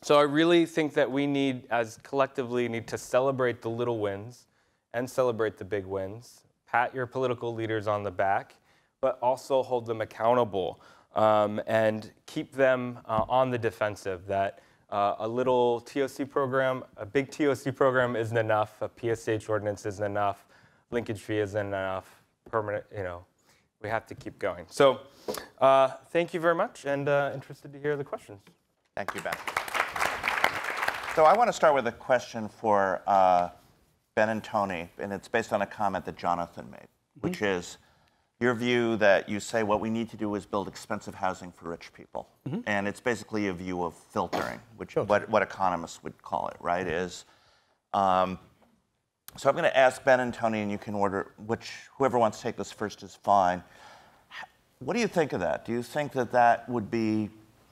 So I really think that we need, as collectively, need to celebrate the little wins and celebrate the big wins. Pat your political leaders on the back, but also hold them accountable and keep them on the defensive. That a little TOC program, a big TOC program isn't enough. A PSH ordinance isn't enough. Linkage fee isn't enough. Permanent, we have to keep going. So thank you very much, and interested to hear the questions. Thank you, Ben. So I want to start with a question for Ben and Tony, and it's based on a comment that Jonathan made, which is your view that you say what we need to do is build expensive housing for rich people. And it's basically a view of filtering, which what economists would call it, right? Is so I'm going to ask Ben and Tony, and you can order whoever wants to take this first is fine. What do you think of that? Do you think that that would be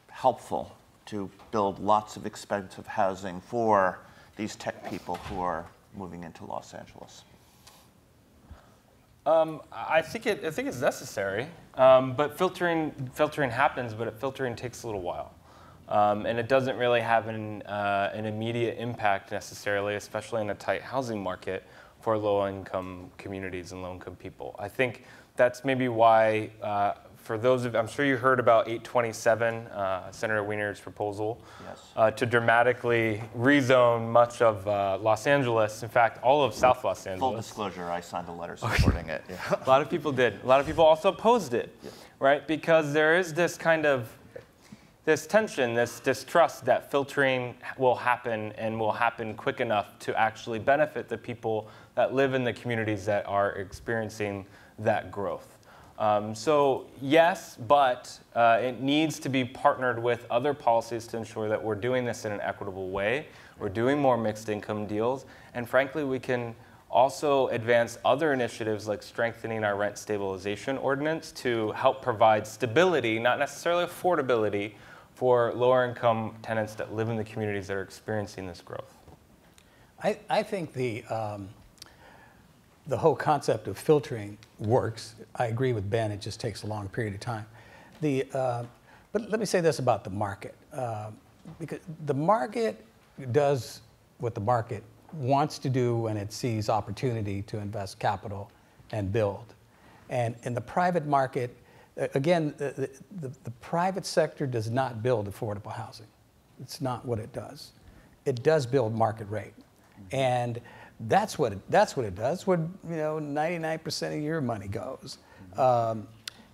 helpful to build lots of expensive housing for these tech people who are moving into Los Angeles? I think it's necessary, but filtering happens, but filtering takes a little while, and it doesn't really have an immediate impact necessarily, especially in a tight housing market for low-income communities and low-income people. I think that's maybe why. For those of, I'm sure you heard about 827, Senator Wiener's proposal to dramatically rezone much of Los Angeles. In fact, all of South Los Angeles. Full disclosure, I signed a letter supporting it. Yeah. A lot of people did. A lot of people also opposed it, right? Because there is this kind of, this tension, this distrust that filtering will happen and will happen quick enough to actually benefit the people that live in the communities that are experiencing that growth. So yes, but it needs to be partnered with other policies to ensure that we're doing this in an equitable way. We're doing more mixed income deals. And frankly, we can also advance other initiatives like strengthening our rent stabilization ordinance to help provide stability, not necessarily affordability, for lower income tenants that live in the communities that are experiencing this growth. I think the whole concept of filtering works. I agree with Ben, it just takes a long period of time. But let me say this about the market. Because the market does what the market wants to do when it sees opportunity to invest capital and build. And in the private market, again, the private sector does not build affordable housing. It's not what it does. It does build market rate. And that's what it does. Where 99% of your money goes,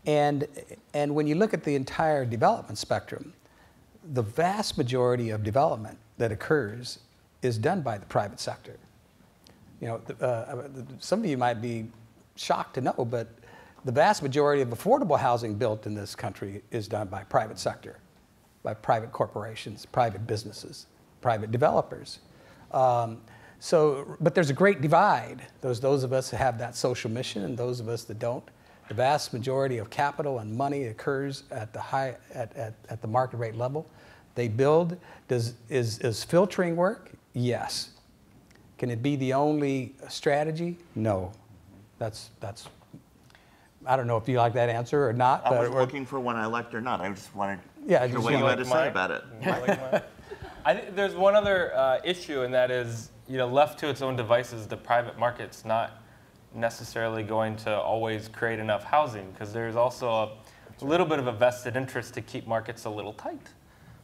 and when you look at the entire development spectrum, the vast majority of development that occurs is done by the private sector. Some of you might be shocked to know, but the vast majority of affordable housing built in this country is done by private sector, by private corporations, private businesses, private developers. But there's a great divide. Those of us who have that social mission and those of us that don't. The vast majority of capital and money occurs at the market rate level. They build. Is filtering work? Yes. Can it be the only strategy? No. That's. I don't know if you like that answer or not. I wasn't looking for one I liked or not. I just wanted to hear what you had to say about it. I think there's one other issue, and that is, left to its own devices, the private market's not necessarily going to always create enough housing, because there's also a little bit of a vested interest to keep markets a little tight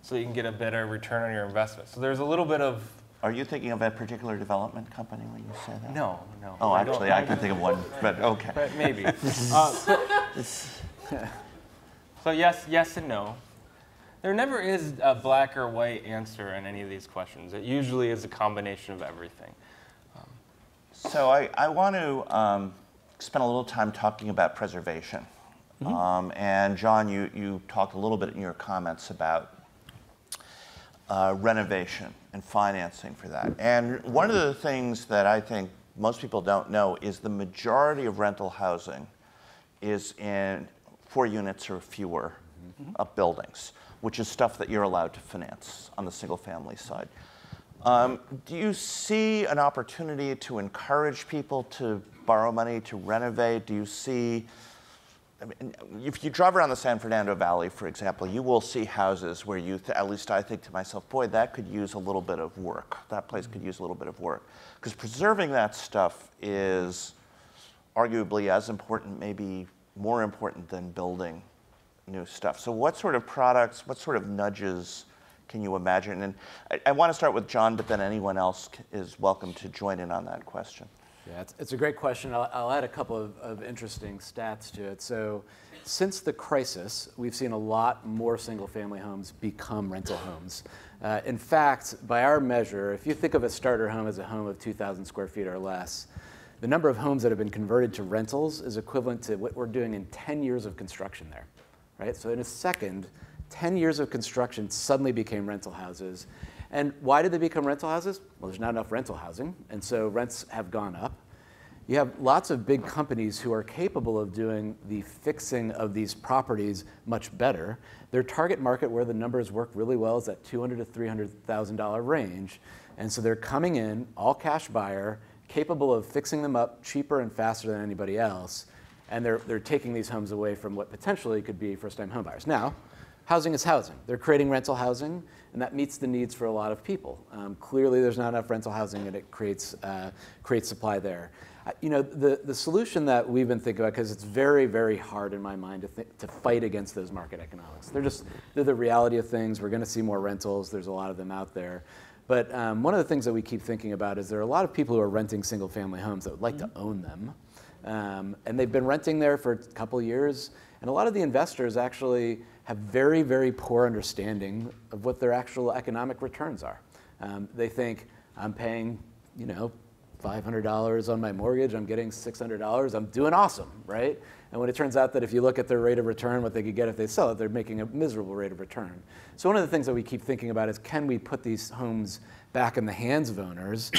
so you can get a better return on your investment. So there's a little bit of... Are you thinking of a particular development company when you say that? No. Oh, actually, I can think of one, but okay. But maybe. So yes and no. There never is a black or white answer in any of these questions. It usually is a combination of everything. So I want to spend a little time talking about preservation. And John, you talked a little bit in your comments about renovation and financing for that. And one of the things that I think most people don't know is the majority of rental housing is in 4 units or fewer of buildings, which is stuff that you're allowed to finance on the single-family side. Do you see an opportunity to encourage people to borrow money to renovate? Do you see, I mean, if you drive around the San Fernando Valley, for example, you will see houses where you, at least I think to myself, boy, that could use a little bit of work. That place could use a little bit of work. Because preserving that stuff is arguably as important, maybe more important than building new stuff. So what sort of products, what sort of nudges can you imagine? And I want to start with John, but then anyone else is welcome to join in on that question. Yeah, it's a great question. I'll add a couple of interesting stats to it. So since the crisis, we've seen a lot more single-family homes become rental homes. In fact, by our measure, if you think of a starter home as a home of 2,000 square feet or less, the number of homes that have been converted to rentals is equivalent to what we're doing in 10 years of construction there, right? So in a second, 10 years of construction suddenly became rental houses. And why did they become rental houses? Well, there's not enough rental housing, and so rents have gone up. You have lots of big companies who are capable of doing the fixing of these properties much better. Their target market, where the numbers work really well, is that $200,000 to $300,000 range. And so they're coming in, all cash buyer, capable of fixing them up cheaper and faster than anybody else. And they're taking these homes away from what potentially could be first-time home buyers. Now, housing is housing. They're creating rental housing, and that meets the needs for a lot of people. Clearly, there's not enough rental housing, and it creates supply there. You know, the solution that we've been thinking about, because it's very, very hard in my mind to fight against those market economics. They're the reality of things. We're going to see more rentals. There's a lot of them out there. But one of the things that we keep thinking about is there are a lot of people who are renting single-family homes that would like to own them. And they've been renting there for a couple of years. And a lot of the investors actually have very, very poor understanding of what their actual economic returns are. They think, I'm paying, you know, $500 on my mortgage, I'm getting $600, I'm doing awesome, right? And when it turns out that if you look at their rate of return, what they could get if they sell it, they're making a miserable rate of return. So one of the things that we keep thinking about is, can we put these homes back in the hands of owners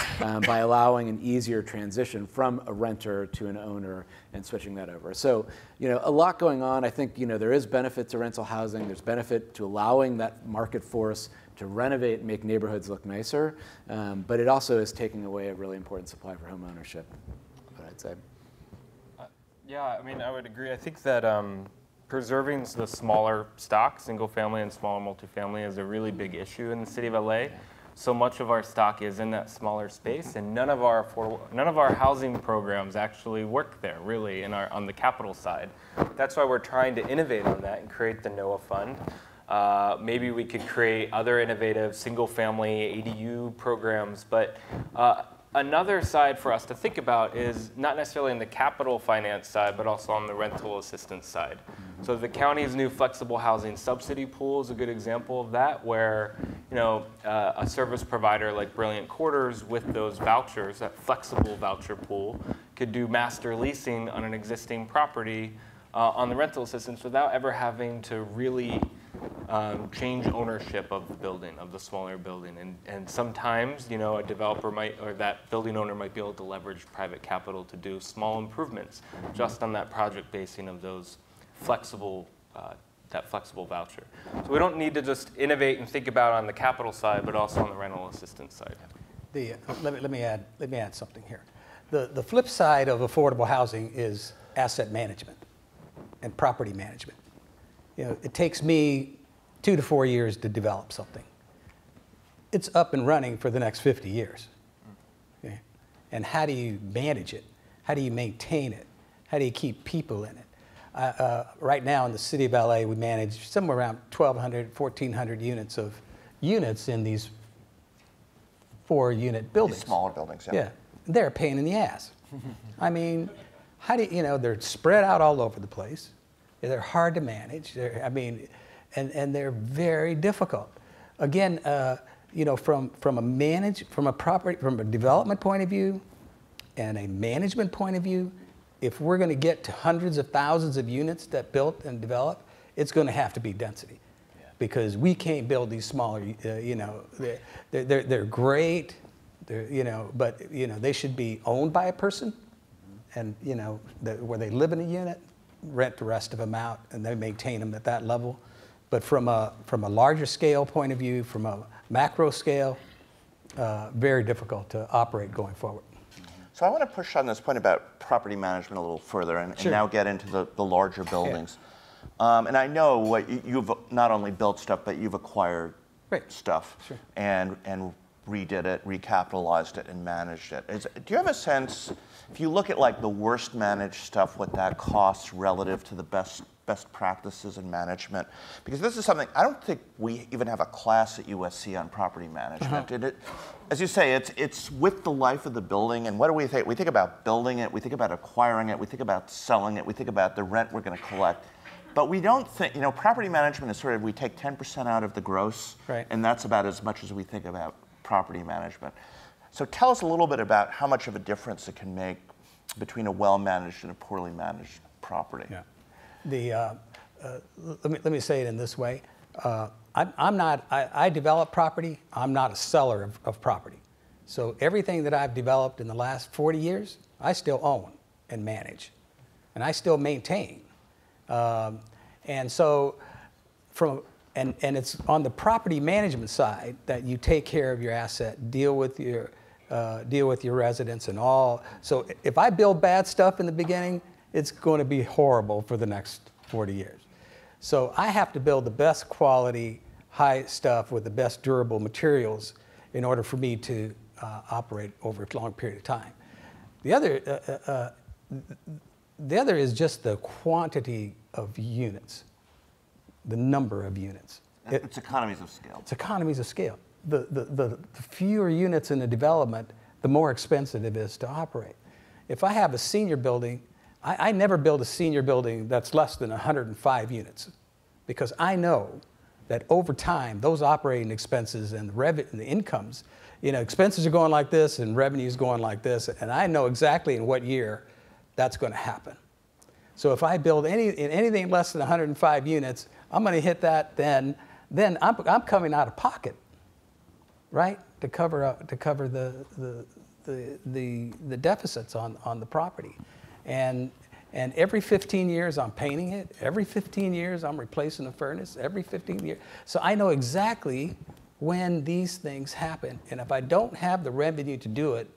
by allowing an easier transition from a renter to an owner and switching that over. So, you know, a lot going on. I think, you know, there is benefit to rental housing. There's benefit to allowing that market force to renovate and make neighborhoods look nicer. But it also is taking away a really important supply for home ownership, what I'd say. Yeah, I mean, I would agree. I think that preserving the smaller stock, single family and smaller multifamily, is a really big issue in the city of LA. So much of our stock is in that smaller space, and none of our housing programs actually work there, really, on the capital side. That's why we're trying to innovate on that and create the NOAA fund. Maybe we could create other innovative single-family ADU programs, but another side for us to think about is not necessarily in the capital finance side, but also on the rental assistance side. So the county's new flexible housing subsidy pool is a good example of that, where, you know, a service provider like Brilliant Quarters with those vouchers, that flexible voucher pool, could do master leasing on an existing property on the rental assistance without ever having to really change ownership of the building, of the smaller building. And sometimes, you know, a developer might, or that building owner might be able to leverage private capital to do small improvements just on that project basing of those flexible, that flexible voucher. So we don't need to just innovate and think about on the capital side, but also on the rental assistance side. Let me add something here. The flip side of affordable housing is asset management and property management. You know, it takes me 2 to 4 years to develop something. It's up and running for the next 50 years. Okay? And how do you manage it? How do you maintain it? How do you keep people in it? Right now in the city of LA, we manage somewhere around 1,200, 1,400 units in these 4-unit buildings. These smaller buildings, yeah. Yeah, they're a pain in the ass. I mean, how do you know, they're spread out all over the place. They're hard to manage. And they're very difficult. Again, you know, from a development point of view and a management point of view, if we're going to get to hundreds of thousands of units that built and developed, it's going to have to be density, because we can't build these smaller. You know, they're great, you know, but you know they should be owned by a person, and you know where they live in a unit, rent the rest of them out, and they maintain them at that level. But from a larger scale point of view, from a macro scale, very difficult to operate going forward. So I want to push on this point about property management a little further and now get into the larger buildings. And I know you've not only built stuff, but you've acquired stuff and redid it, recapitalized it, and managed it. Do you have a sense, if you look at like the worst managed stuff, what that costs relative to the best practices in management? Because this is something, I don't think we even have a class at USC on property management. As you say, it's with the life of the building, and what do we think? We think about building it, we think about acquiring it, we think about selling it, we think about the rent we're going to collect. But we don't think, property management is sort of, we take 10% out of the gross, and that's about as much as we think about property management. So tell us a little bit about how much of a difference it can make between a well-managed and a poorly managed property. Yeah. Let me say it in this way. I develop property. I'm not a seller of property. So everything that I've developed in the last 40 years, I still own and manage, and I still maintain. And so and it's on the property management side that you take care of your asset, deal with your residents and all. So if I build bad stuff in the beginning, it's going to be horrible for the next 40 years. So I have to build the best quality, high stuff with the best durable materials in order for me to operate over a long period of time. The other is just the quantity of units, the number of units. It's economies of scale. It's economies of scale. The fewer units in the development, the more expensive it is to operate. If I have a senior building, I never build a senior building that's less than 105 units, because I know that over time, those operating expenses and the incomes, expenses are going like this and revenue is going like this, and I know exactly in what year that's going to happen. So if I build anything less than 105 units, I'm going to hit that. Then I'm coming out of pocket, right, to cover the deficits on the property, and every 15 years I'm painting it. Every 15 years I'm replacing the furnace. Every 15 years, so I know exactly when these things happen. And if I don't have the revenue to do it,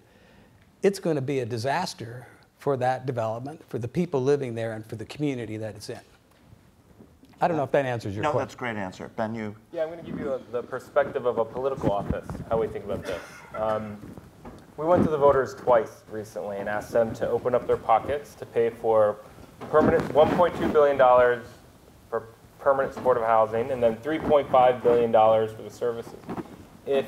it's going to be a disaster for that development, for the people living there, and for the community that it's in. I don't know if that answers your question. No, that's a great answer. Ben, you? Yeah, I'm going to give you the perspective of a political office, how we think about this. We went to the voters twice recently and asked them to open up their pockets to pay for permanent $1.2 billion for permanent supportive housing, and then $3.5 billion for the services. If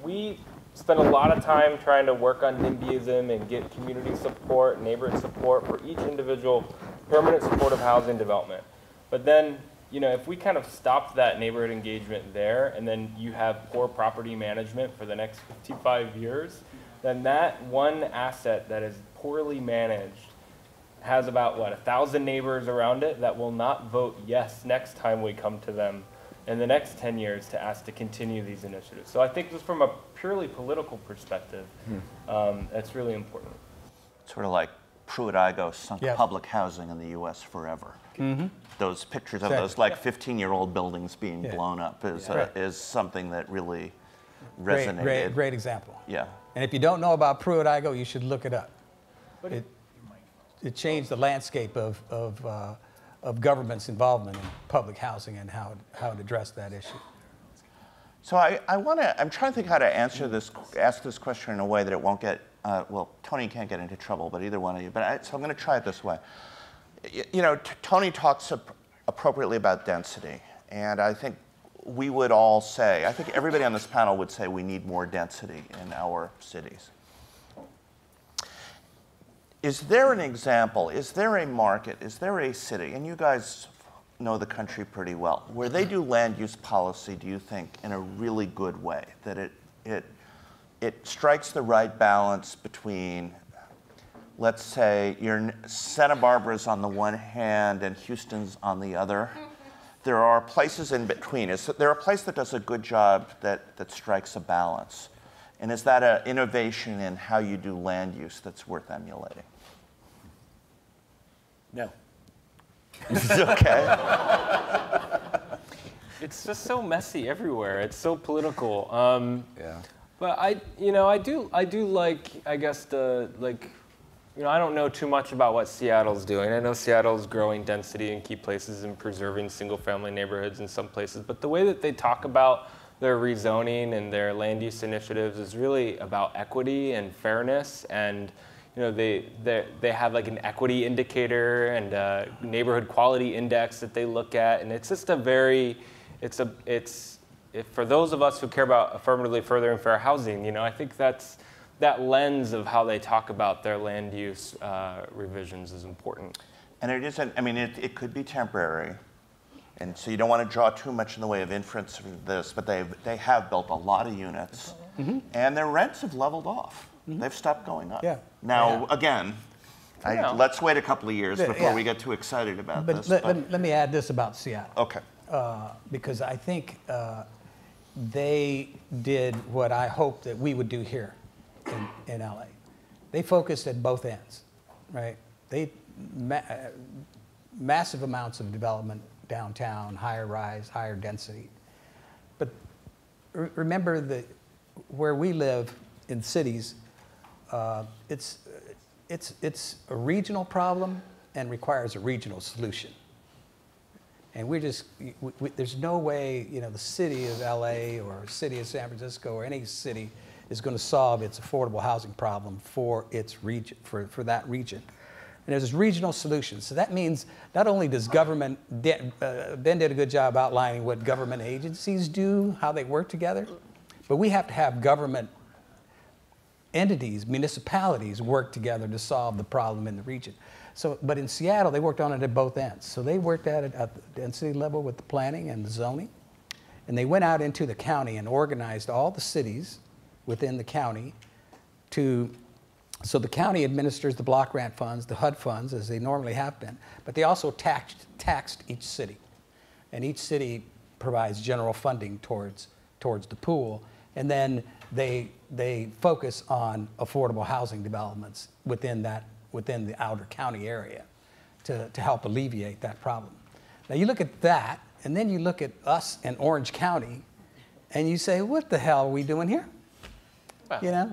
we spend a lot of time trying to work on NIMBYism and get community support, neighborhood support for each individual permanent supportive housing development. But then, if we kind of stopped that neighborhood engagement there, and then you have poor property management for the next 55 years, then that one asset that is poorly managed has about, 1,000 neighbors around it that will not vote yes next time we come to them in the next 10 years to ask to continue these initiatives. So I think just from a purely political perspective, that's really important. Sort of like Pruitt-Igoe sunk public housing in the U.S. forever. Mm-hmm. Those pictures of those 15-year-old buildings being blown up is something that really resonated. Great example. Yeah. And if you don't know about Pruitt-Igoe, you should look it up. It changed the landscape of government's involvement in public housing and how to address that issue. So I'm trying to think how to ask this question in a way that it won't get, Tony can't get into trouble, but either one of you. So I'm going to try it this way. Tony talks appropriately about density, and I think we would all say, I think everybody on this panel would say we need more density in our cities. Is there an example, is there a market, is there a city, and you guys know the country pretty well, where they do land use policy, do you think, in a really good way, that it strikes the right balance between, let's say, Santa Barbara's on the one hand and Houston's on the other? There are places in between. Is there a place that does a good job that strikes a balance? And is that an innovation in how you do land use that's worth emulating? No. Okay. it's just so messy everywhere. It's so political. Yeah. But I do like, I guess, I don't know too much about what Seattle's doing. I know Seattle's growing density in key places and preserving single-family neighborhoods in some places. But the way that they talk about their rezoning and their land use initiatives is really about equity and fairness. And they have like an equity indicator and a neighborhood quality index that they look at, and it's just for those of us who care about affirmatively furthering fair housing, I think that lens of how they talk about their land use revisions is important. And it isn't, it could be temporary. And so you don't want to draw too much in the way of inference from this, but they have built a lot of units, and their rents have leveled off. They've stopped going up. Yeah. Now, again, let's wait a couple of years before we get too excited about this. Let me add this about Seattle. Okay. Because I think they did what I hoped that we would do here in LA. They focused at both ends, right? Massive amounts of development downtown, higher rise, higher density. But remember where we live in cities, it's a regional problem and requires a regional solution. And there's no way, the city of LA or city of San Francisco or any city is going to solve its affordable housing problem for its region, for that region. And there's regional solutions. So that means not only does government, Ben did a good job outlining what government agencies do, how they work together, but we have to have government entities, municipalities work together to solve the problem in the region. But in Seattle, they worked on it at both ends. So they worked at it at the density level with the planning and the zoning, and they went out into the county and organized all the cities within the county so the county administers the block grant funds, the HUD funds, as they normally have been, but they also taxed each city. And each city provides general funding towards the pool, and then they focus on affordable housing developments within the outer county area to help alleviate that problem. Now you look at that, and then you look at us in Orange County, and you say, what the hell are we doing here?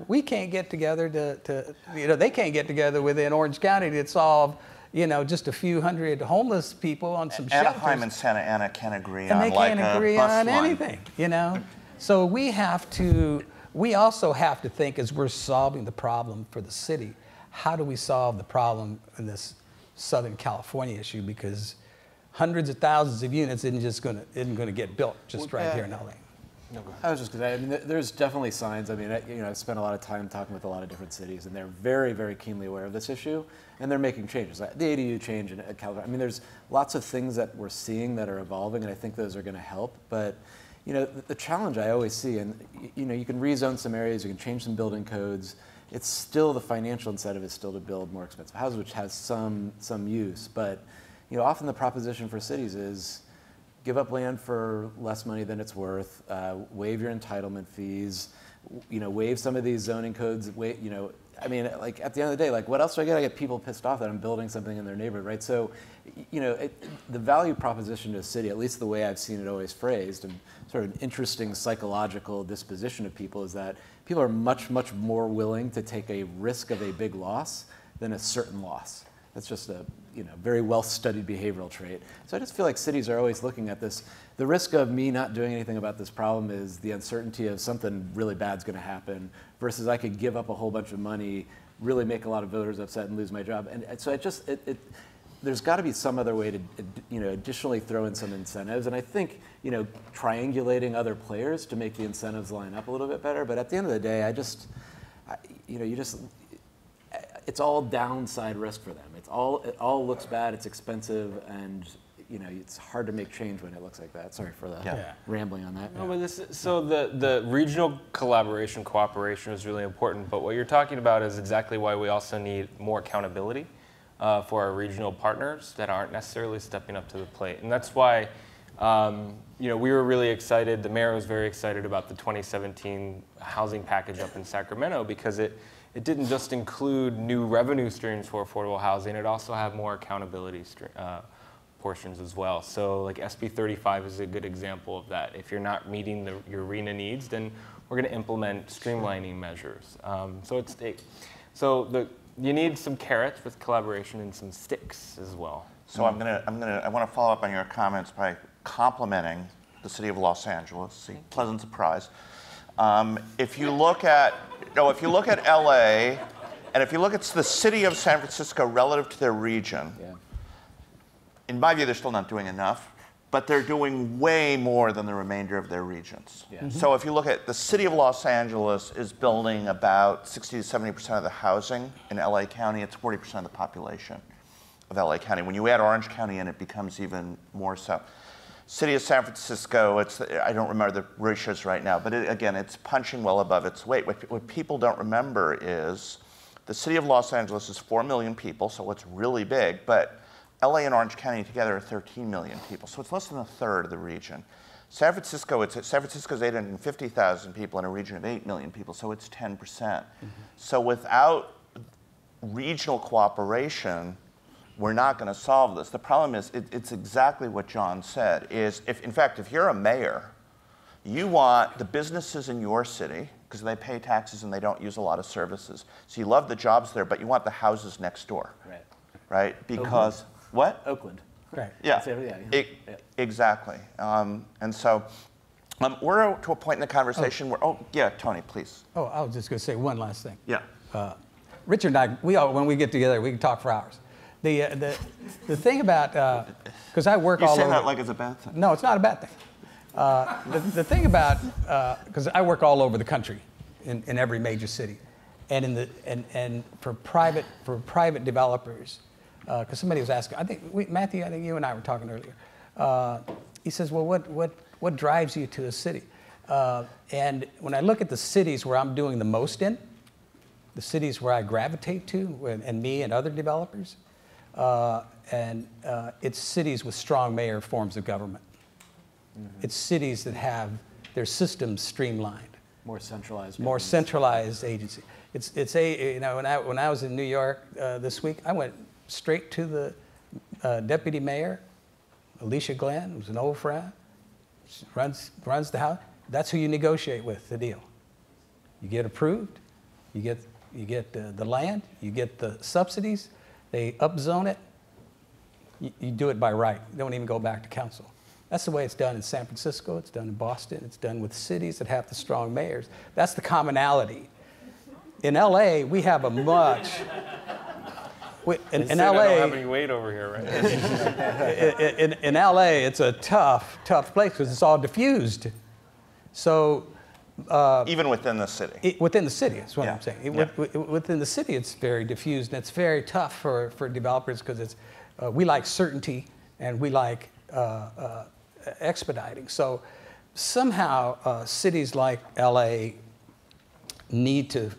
We can't get together they can't get together within Orange County to solve, just a few hundred homeless people on some shelters. Anaheim and Santa Ana can't agree and on they like can't agree a bus on line. anything, So we also have to think, as we're solving the problem for the city, how do we solve the problem in this Southern California issue? Because hundreds of thousands of units isn't going to get built just right here in LA. No, I was just going to say, there's definitely signs. I've spent a lot of time talking with a lot of different cities, and they're very, very keenly aware of this issue, and they're making changes. The ADU change in California. There's lots of things that we're seeing that are evolving, and I think those are going to help. But, the challenge I always see, and you can rezone some areas, you can change some building codes. It's still the financial incentive is still to build more expensive houses, which has some use. But, often the proposition for cities is, give up land for less money than it's worth, waive your entitlement fees, waive some of these zoning codes, at the end of the day, what else do I get? I get people pissed off that I'm building something in their neighborhood, right? So, the value proposition to a city, at least the way I've seen it always phrased, and sort of an interesting psychological disposition of people, is that people are much, much more willing to take a risk of a big loss than a certain loss. That's just a very well-studied behavioral trait. So I just feel like cities are always looking at this. The risk of me not doing anything about this problem is the uncertainty of something really bad's going to happen, versus I could give up a whole bunch of money, really make a lot of voters upset, and lose my job. And so there's got to be some other way to additionally throw in some incentives. And I think triangulating other players to make the incentives line up a little bit better. But at the end of the day, it's all downside risk for them. It all looks bad. It's expensive, and it's hard to make change when it looks like that. Sorry for the rambling on that. No, but the regional cooperation is really important. But what you're talking about is exactly why we also need more accountability for our regional partners that aren't necessarily stepping up to the plate. And that's why we were really excited. The mayor was very excited about the 2017 housing package up in Sacramento, because it didn't just include new revenue streams for affordable housing. It also had more accountability portions as well. So like SB 35 is a good example of that. If you're not meeting your arena needs, then we're going to implement streamlining measures. You need some carrots with collaboration and some sticks as well. So I want to follow up on your comments by complimenting the city of Los Angeles. See, pleasant surprise. If you look at LA, and if you look at the city of San Francisco relative to their region, in my view, they're still not doing enough, but they're doing way more than the remainder of their regions. So if you look at the city of Los Angeles is building about 60 to 70% of the housing in LA County. It's 40% of the population of LA County. When you add Orange County in, it becomes even more so. City of San Francisco, I don't remember the ratios right now, but again, it's punching well above its weight. What people don't remember is the city of Los Angeles is 4 million people, so it's really big, but LA and Orange County together are 13 million people, so it's less than a third of the region. San Francisco is 850,000 people in a region of 8 million people, so it's 10%. So without regional cooperation, we're not going to solve this. The problem is, it's exactly what John said, is in fact, if you're a mayor, you want the businesses in your city, because they pay taxes and they don't use a lot of services. So you love the jobs there, but you want the houses next door. Right? Because, what? Oakland. Right. Yeah, exactly. And so we're to a point in the conversation where, Tony, please. Oh, I was just going to say one last thing. Yeah. Richard and I, when we get together, we can talk for hours. The thing about, because I work all over. You say that like it's a bad thing. No, it's not a bad thing. The thing about, because I work all over the country, in every major city, and for private developers, because somebody was asking, Matthew, I think you and I were talking earlier. He says, well, what drives you to a city? And when I look at the cities where I'm doing the most in, the cities where I gravitate to, and me and other developers, it's cities with strong mayor forms of government. It's cities that have their systems streamlined. More centralized. More centralized agency. When I was in New York this week, I went straight to the deputy mayor, Alicia Glenn, who's an old friend, she runs the house. That's who you negotiate with the deal. You get approved, you get the land, you get the subsidies, they upzone it, you do it by right. You don't even go back to council. That's the way it's done in San Francisco, it's done in Boston, it's done with cities that have the strong mayors. That's the commonality. In LA, we have a much... In LA, I don't have any weight over here, right? in LA, it's a tough place because it's all diffused. So... even within the city. Within the city, that's what I'm saying. Within the city, it's very diffused, and it's very tough for developers because we like certainty and we like expediting. So somehow cities like LA need to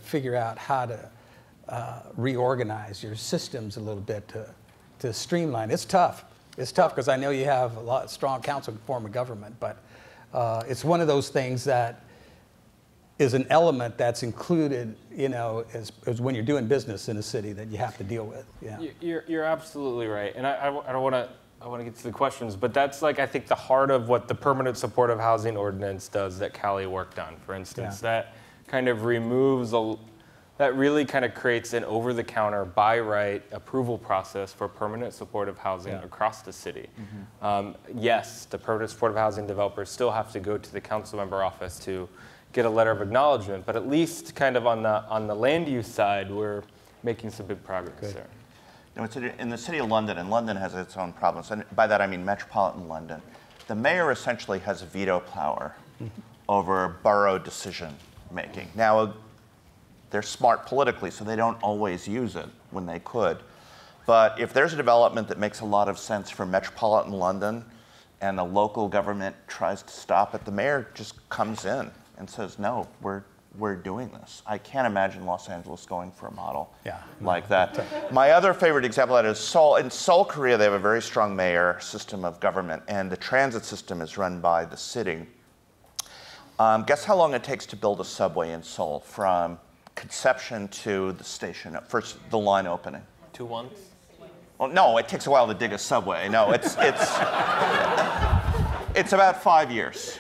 figure out how to reorganize your systems a little bit to streamline. It's tough. It's tough because I know you have a lot strong council form of government, but it's one of those things that is an element that's included, as when you're doing business in a city that you have to deal with. Yeah. You're absolutely right, and I don't want to. I want to get to the questions, but that's I think the heart of what the permanent supportive housing ordinance does that Callie worked on, for instance. That kind of removes that really kind of creates an over-the-counter, by-right approval process for permanent supportive housing across the city. Yes, the permanent supportive housing developers still have to go to the council member office to get a letter of acknowledgement, but at least kind of on the land use side, we're making some big progress there. It's in the city of London, and London has its own problems, and by that I mean metropolitan London. The mayor essentially has veto power over borough decision making. Now, they're smart politically, so they don't always use it when they could. But if there's a development that makes a lot of sense for metropolitan London and the local government tries to stop it, the mayor just comes in and says, no, we're doing this. I can't imagine Los Angeles going for a model like that. My other favorite example of that is Seoul. In Seoul, Korea, they have a very strong mayor system of government, and the transit system is run by the city. Guess how long it takes to build a subway in Seoul from conception to the station, first the line opening? 2 months? Well, no, it takes a while to dig a subway. No, it's about 5 years.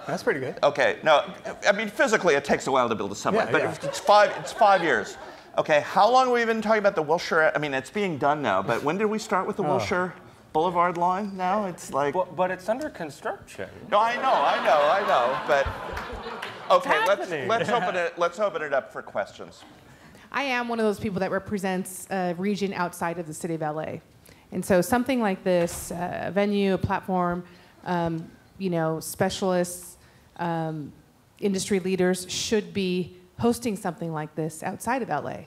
That's pretty good. Okay, no, I mean, physically it takes a while to build a subway, Yeah, but yeah. it's 5 years. Okay, how long have we been talking about the Wilshire? I mean, it's being done now, but when did we start with the Wilshire Boulevard line now? It's like... But it's under construction. No, I know, but... Okay, let's open it up for questions. I am one of those people that represents a region outside of the city of LA. And so something like this, a venue, a platform, specialists, industry leaders should be hosting something like this outside of LA.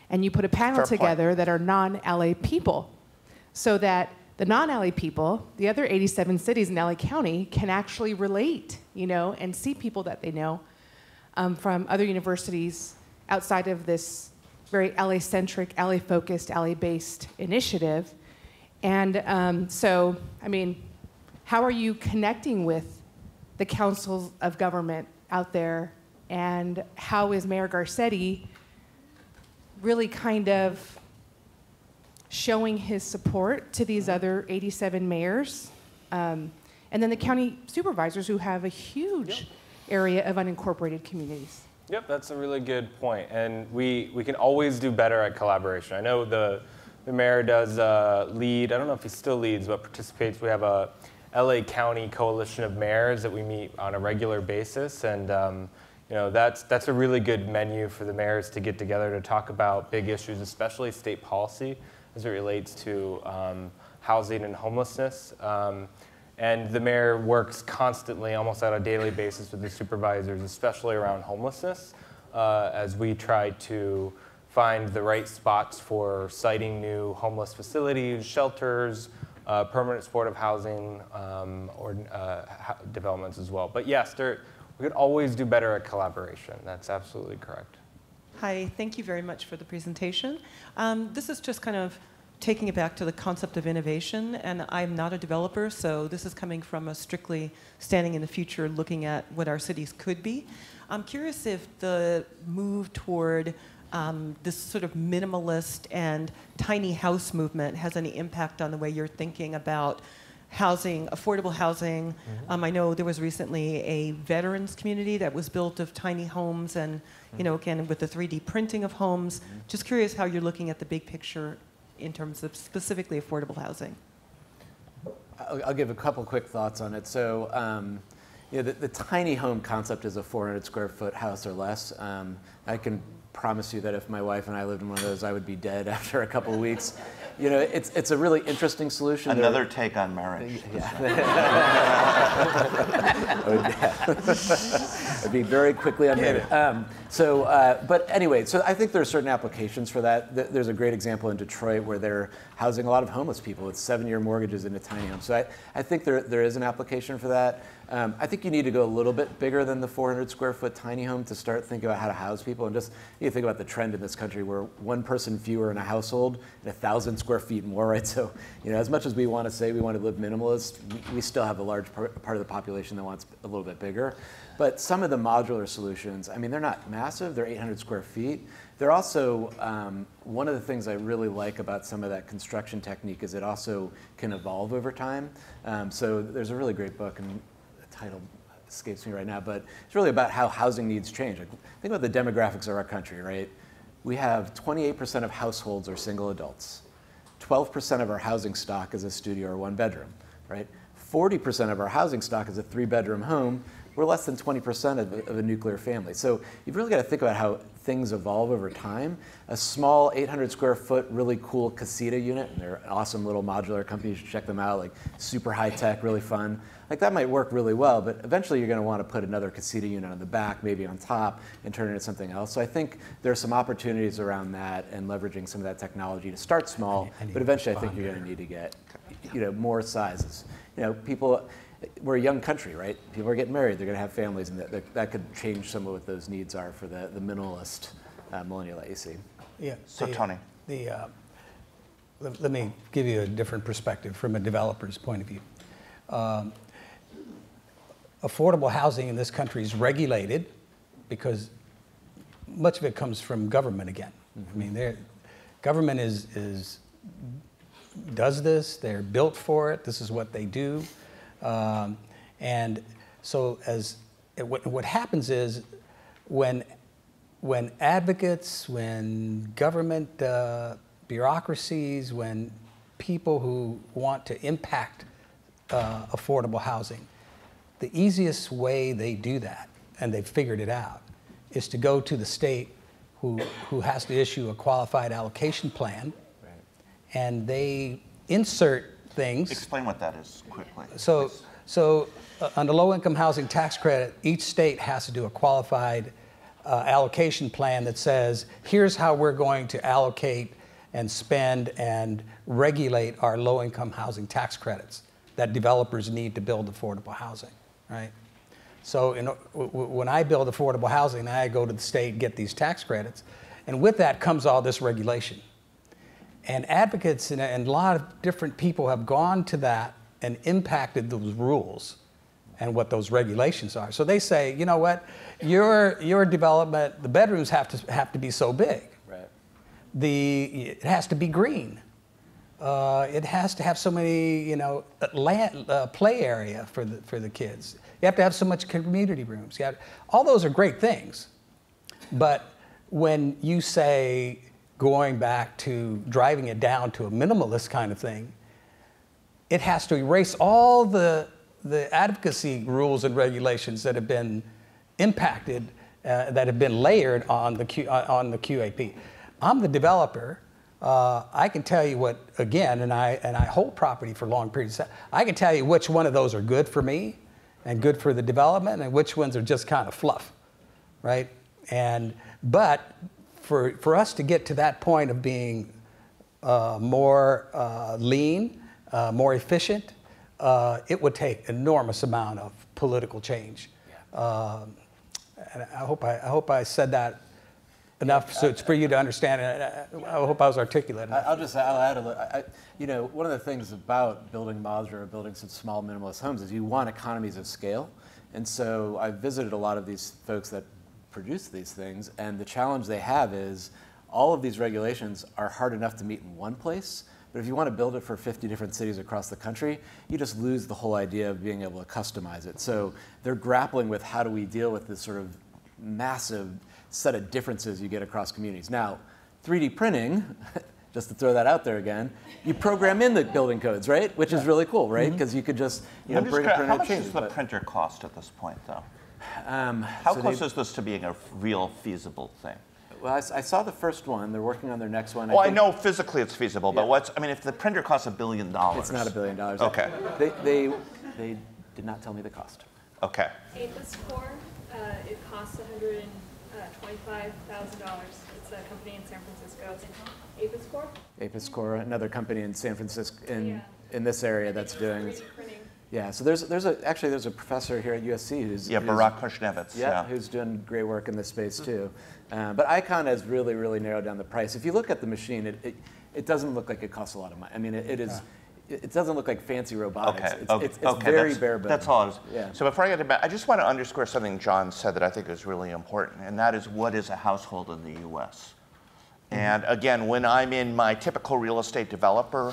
And you put a panel together that are non-LA people so that the non-LA people, the other 87 cities in LA County, can actually relate, and see people that they know from other universities outside of this very LA-centric, LA-focused, LA-based initiative. And so, I mean, how are you connecting with the councils of government out there? And how is Mayor Garcetti really kind of showing his support to these other 87 mayors? And then the county supervisors who have a huge area of unincorporated communities. Yep, that's a really good point. And we can always do better at collaboration. I know the mayor does lead, I don't know if he still leads, but participates. We have a LA County Coalition of Mayors that we meet on a regular basis. And that's a really good menu for the mayors to get together to talk about big issues, especially state policy as it relates to housing and homelessness. And the mayor works constantly, almost on a daily basis with the supervisors, especially around homelessness, as we try to find the right spots for siting new homeless facilities, shelters, permanent supportive housing, or developments as well. But yes, we could always do better at collaboration. That's absolutely correct. Hi, thank you very much for the presentation. This is just kind of taking it back to the concept of innovation, and I'm not a developer, so this is coming from a strictly standing in the future looking at what our cities could be. I'm curious if the move toward this sort of minimalist and tiny house movement has any impact on the way you're thinking about housing, affordable housing. I know there was recently a veterans community that was built of tiny homes and, again, with the 3D printing of homes. Just curious how you're looking at the big picture in terms of specifically affordable housing. I'll give a couple quick thoughts on it. So, the tiny home concept is a 400 square foot house or less. I can promise you that if my wife and I lived in one of those, I would be dead after a couple of weeks. It's a really interesting solution. Another take on marriage. I'd be very quickly unmarried. But anyway, so I think there are certain applications for that. There's a great example in Detroit where they're housing a lot of homeless people with 7-year mortgages in a tiny home. So I think there is an application for that. I think you need to go a little bit bigger than the 400 square foot tiny home to start thinking about how to house people. And just you think about the trend in this country where one person fewer in a household and 1,000 square feet more, right? So, as much as we want to say we want to live minimalist, we still have a large part of the population that wants a little bit bigger. But some of the modular solutions, I mean, they're not massive. They're 800 square feet. They're also, one of the things I really like about some of that construction technique is it also can evolve over time. So there's a really great book, and the title escapes me right now, but it's really about how housing needs change. Like, think about the demographics of our country, right? We have 28% of households are single adults. 12% of our housing stock is a studio or 1 bedroom, right? 40% of our housing stock is a 3-bedroom home. We're less than 20% of a nuclear family. So you've really got to think about how things evolve over time. A small 800 square foot, really cool casita unit, and they're an awesome little modular company, you should check them out, like super high tech, really fun. Like that might work really well, but eventually you're going to want to put another casita unit on the back, maybe on top, and turn it into something else. So I think there are some opportunities around that and leveraging some of that technology to start small, but eventually I think you're going to need to get more sizes. We're a young country, right? People are getting married, they're going to have families, and that could change some of what those needs are for the minimalist millennial that you see. Yeah. So Tony. Let me give you a different perspective from a developer's point of view. Affordable housing in this country is regulated because much of it comes from government again. I mean, Government does this. They're built for it. This is what they do. And so what happens is when advocates, when government bureaucracies, when people who want to impact affordable housing, the easiest way they do that, and they've figured it out, is to go to the state who has to issue a qualified allocation plan, right. And they insert things. Explain what that is quickly. So on the low-income housing tax credit, each state has to do a qualified allocation plan that says, here's how we're going to allocate and spend and regulate our low-income housing tax credits that developers need to build affordable housing, right? So when I build affordable housing, I go to the state and get these tax credits, and with that comes all this regulation. And advocates and a lot of different people have gone to that and impacted those rules and what those regulations are. So they say, you know what, your development, the bedrooms have to be so big. Right. It has to be green. It has to have so many, play area for the kids. You have to have so much community rooms. All those are great things. But when you say going back to driving it down to a minimalist kind of thing, it has to erase all the advocacy rules and regulations that have been impacted, that have been layered on the QAP. I'm the developer. I can tell you what, again, and I hold property for long periods of time. I can tell you which one of those are good for me and good for the development, and which ones are just kind of fluff, right? But for us to get to that point of being more lean, more efficient, it would take enormous amount of political change. Yeah. And I hope I said that enough so it's for you to understand it. I hope I was articulate enough. I'll add a little. One of the things about building modular or building some small minimalist homes is you want economies of scale. And so I've visited a lot of these folks that produce these things, and the challenge they have is all of these regulations are hard enough to meet in one place. But if you want to build it for 50 different cities across the country, you just lose the whole idea of being able to customize it. So they're grappling with how do we deal with this sort of massive set of differences you get across communities. Now, 3D printing, just to throw that out there again, you program in the building codes, right? Which is really cool, right? Because you could just bring a printer and change it. How much does the printer cost at this point, though? How close is this to being a real feasible thing? Well, I saw the first one. They're working on their next one. Well, I know physically it's feasible, but if the printer costs $1 billion. It's not $1 billion. Okay. They did not tell me the cost. Okay. Apis Core, it costs $125,000. It's a company in San Francisco. Apis Core? Apis Core, another company in San Francisco, in this area that's doing it. Yeah, so there's a professor here at USC who's Barak Kushnevitz. Who's doing great work in this space too. But Icon has really, really narrowed down the price. If you look at the machine, it doesn't look like it costs a lot of money. I mean, it doesn't look like fancy robotics. It's very bare bones. That's all it is. Yeah. So before I get to that, I just want to underscore something John said that I think is really important, and that is what is a household in the U.S. And again, when I'm in my typical real estate developer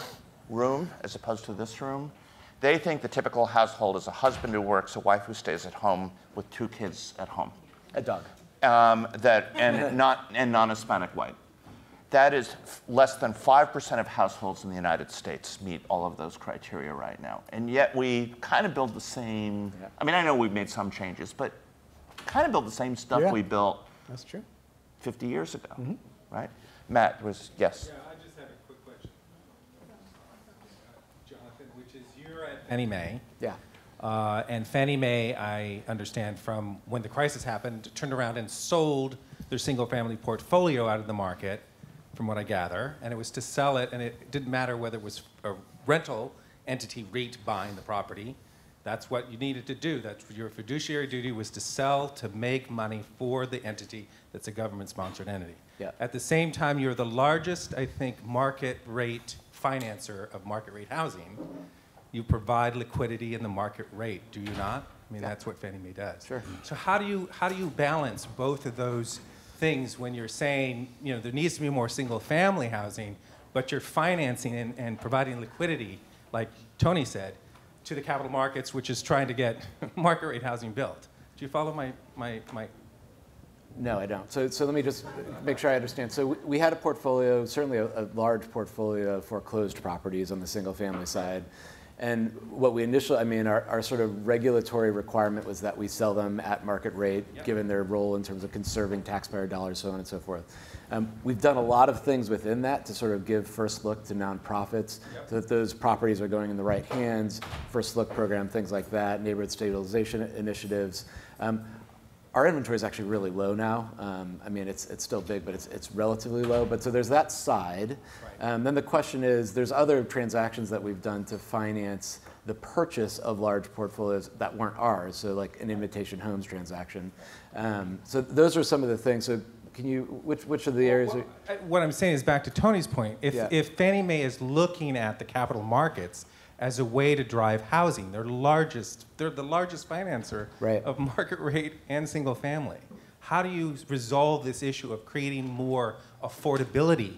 room, as opposed to this room, they think the typical household is a husband who works, a wife who stays at home with 2 kids at home. A dog. And non-Hispanic white. That is less than 5% of households in the United States meet all of those criteria right now. And yet we kind of build the same, I mean, I know we've made some changes, but kind of build the same stuff we built. That's true. 50 years ago, right? Matt yes. Yeah, I just have a quick question, Jonathan, which is you're at Fannie Mae. Yeah. And Fannie Mae, I understand from when the crisis happened, turned around and sold their single-family portfolio out of the market, from what I gather, and it was to sell it, and it didn't matter whether it was a rental entity REIT buying the property. That's what you needed to do. That's your fiduciary duty was to sell to make money for the entity that's a government-sponsored entity. Yeah. At the same time, you're the largest, I think, market rate financer of market rate housing. You provide liquidity in the market rate, do you not? I mean, that's what Fannie Mae does. Sure. So how do you balance both of those things when you're saying, there needs to be more single-family housing, but you're financing and providing liquidity, like Tony said, to the capital markets, which is trying to get market rate housing built. Do you follow my? No, I don't. So let me just make sure I understand. So we had a portfolio, certainly a large portfolio of foreclosed properties on the single family side. And what we initially, our sort of regulatory requirement was that we sell them at market rate, given their role in terms of conserving taxpayer dollars, so on and so forth. We've done a lot of things within that to sort of give first look to nonprofits so that those properties are going in the right hands, first look program, things like that, neighborhood stabilization initiatives. Our inventory is actually really low now. It's still big, but it's relatively low. But so there's that side. Right. Then the question is, there's other transactions that we've done to finance the purchase of large portfolios that weren't ours. So like an Invitation Homes transaction. So those are some of the things. So can you, which of the areas? What I'm saying is back to Tony's point. If Fannie Mae is looking at the capital markets as a way to drive housing. They're the largest financer of market rate and single family. How do you resolve this issue of creating more affordability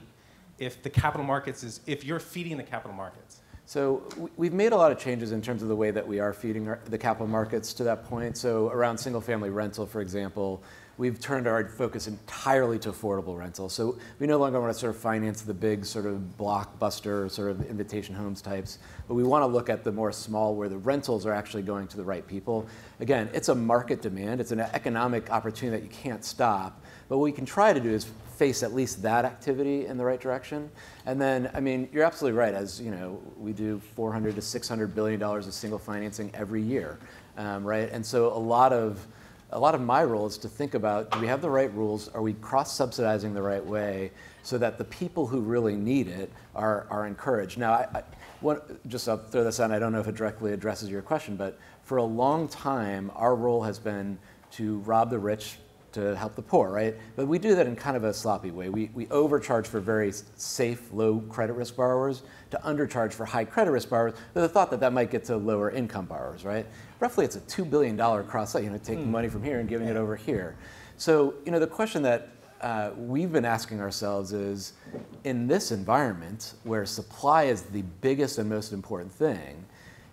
if the capital markets if you're feeding the capital markets? So we've made a lot of changes in terms of the way that we are feeding the capital markets to that point. So around single family rental, for example, we've turned our focus entirely to affordable rental. So we no longer want to sort of finance the big sort of blockbuster sort of Invitation Homes types, but we want to look at the more small where the rentals are actually going to the right people. Again, it's a market demand. It's an economic opportunity that you can't stop. But what we can try to do is face at least that activity in the right direction. And then, you're absolutely right. As you know, we do $400 to $600 billion of single financing every year, right? And so a lot of my role is to think about, do we have the right rules? Are we cross-subsidizing the right way so that the people who really need it are encouraged? Now, I'll throw this out, I don't know if it directly addresses your question, but for a long time, our role has been to rob the rich to help the poor, right? But we do that in kind of a sloppy way. We overcharge for very safe, low credit risk borrowers to undercharge for high credit risk borrowers with the thought that that might get to lower income borrowers, right? Roughly it's a $2 billion cross-site, taking money from here and giving it over here. So, the question that we've been asking ourselves is, in this environment where supply is the biggest and most important thing,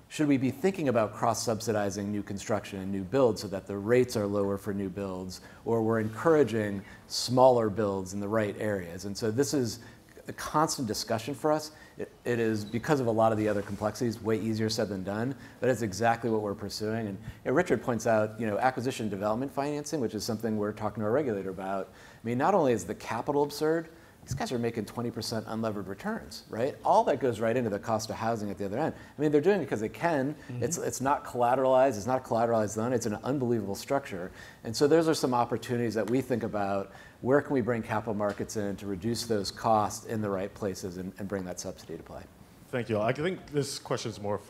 should we be thinking about cross-subsidizing new construction and new builds so that the rates are lower for new builds, or we're encouraging smaller builds in the right areas? And so this is a constant discussion for us. It is, because of a lot of the other complexities, way easier said than done, but it's exactly what we're pursuing. And Richard points out, acquisition development financing, which is something we're talking to our regulator about. Not only is the capital absurd, these guys are making 20% unlevered returns, right? All that goes right into the cost of housing at the other end. They're doing it because they can. Mm-hmm. It's not collateralized. It's not a collateralized loan. It's an unbelievable structure. And so those are some opportunities that we think about. Where can we bring capital markets in to reduce those costs in the right places and bring that subsidy to play? Thank you. I think this question is more,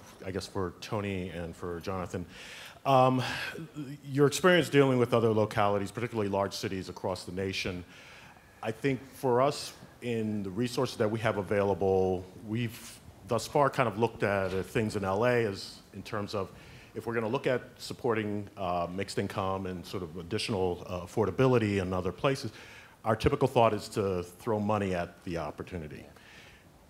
for Tony and for Jonathan. Your experience dealing with other localities, particularly large cities across the nation, I think for us, in the resources that we have available, we've thus far kind of looked at things in LA as in terms of, if we're going to look at supporting mixed income and sort of additional affordability in other places, our typical thought is to throw money at the opportunity.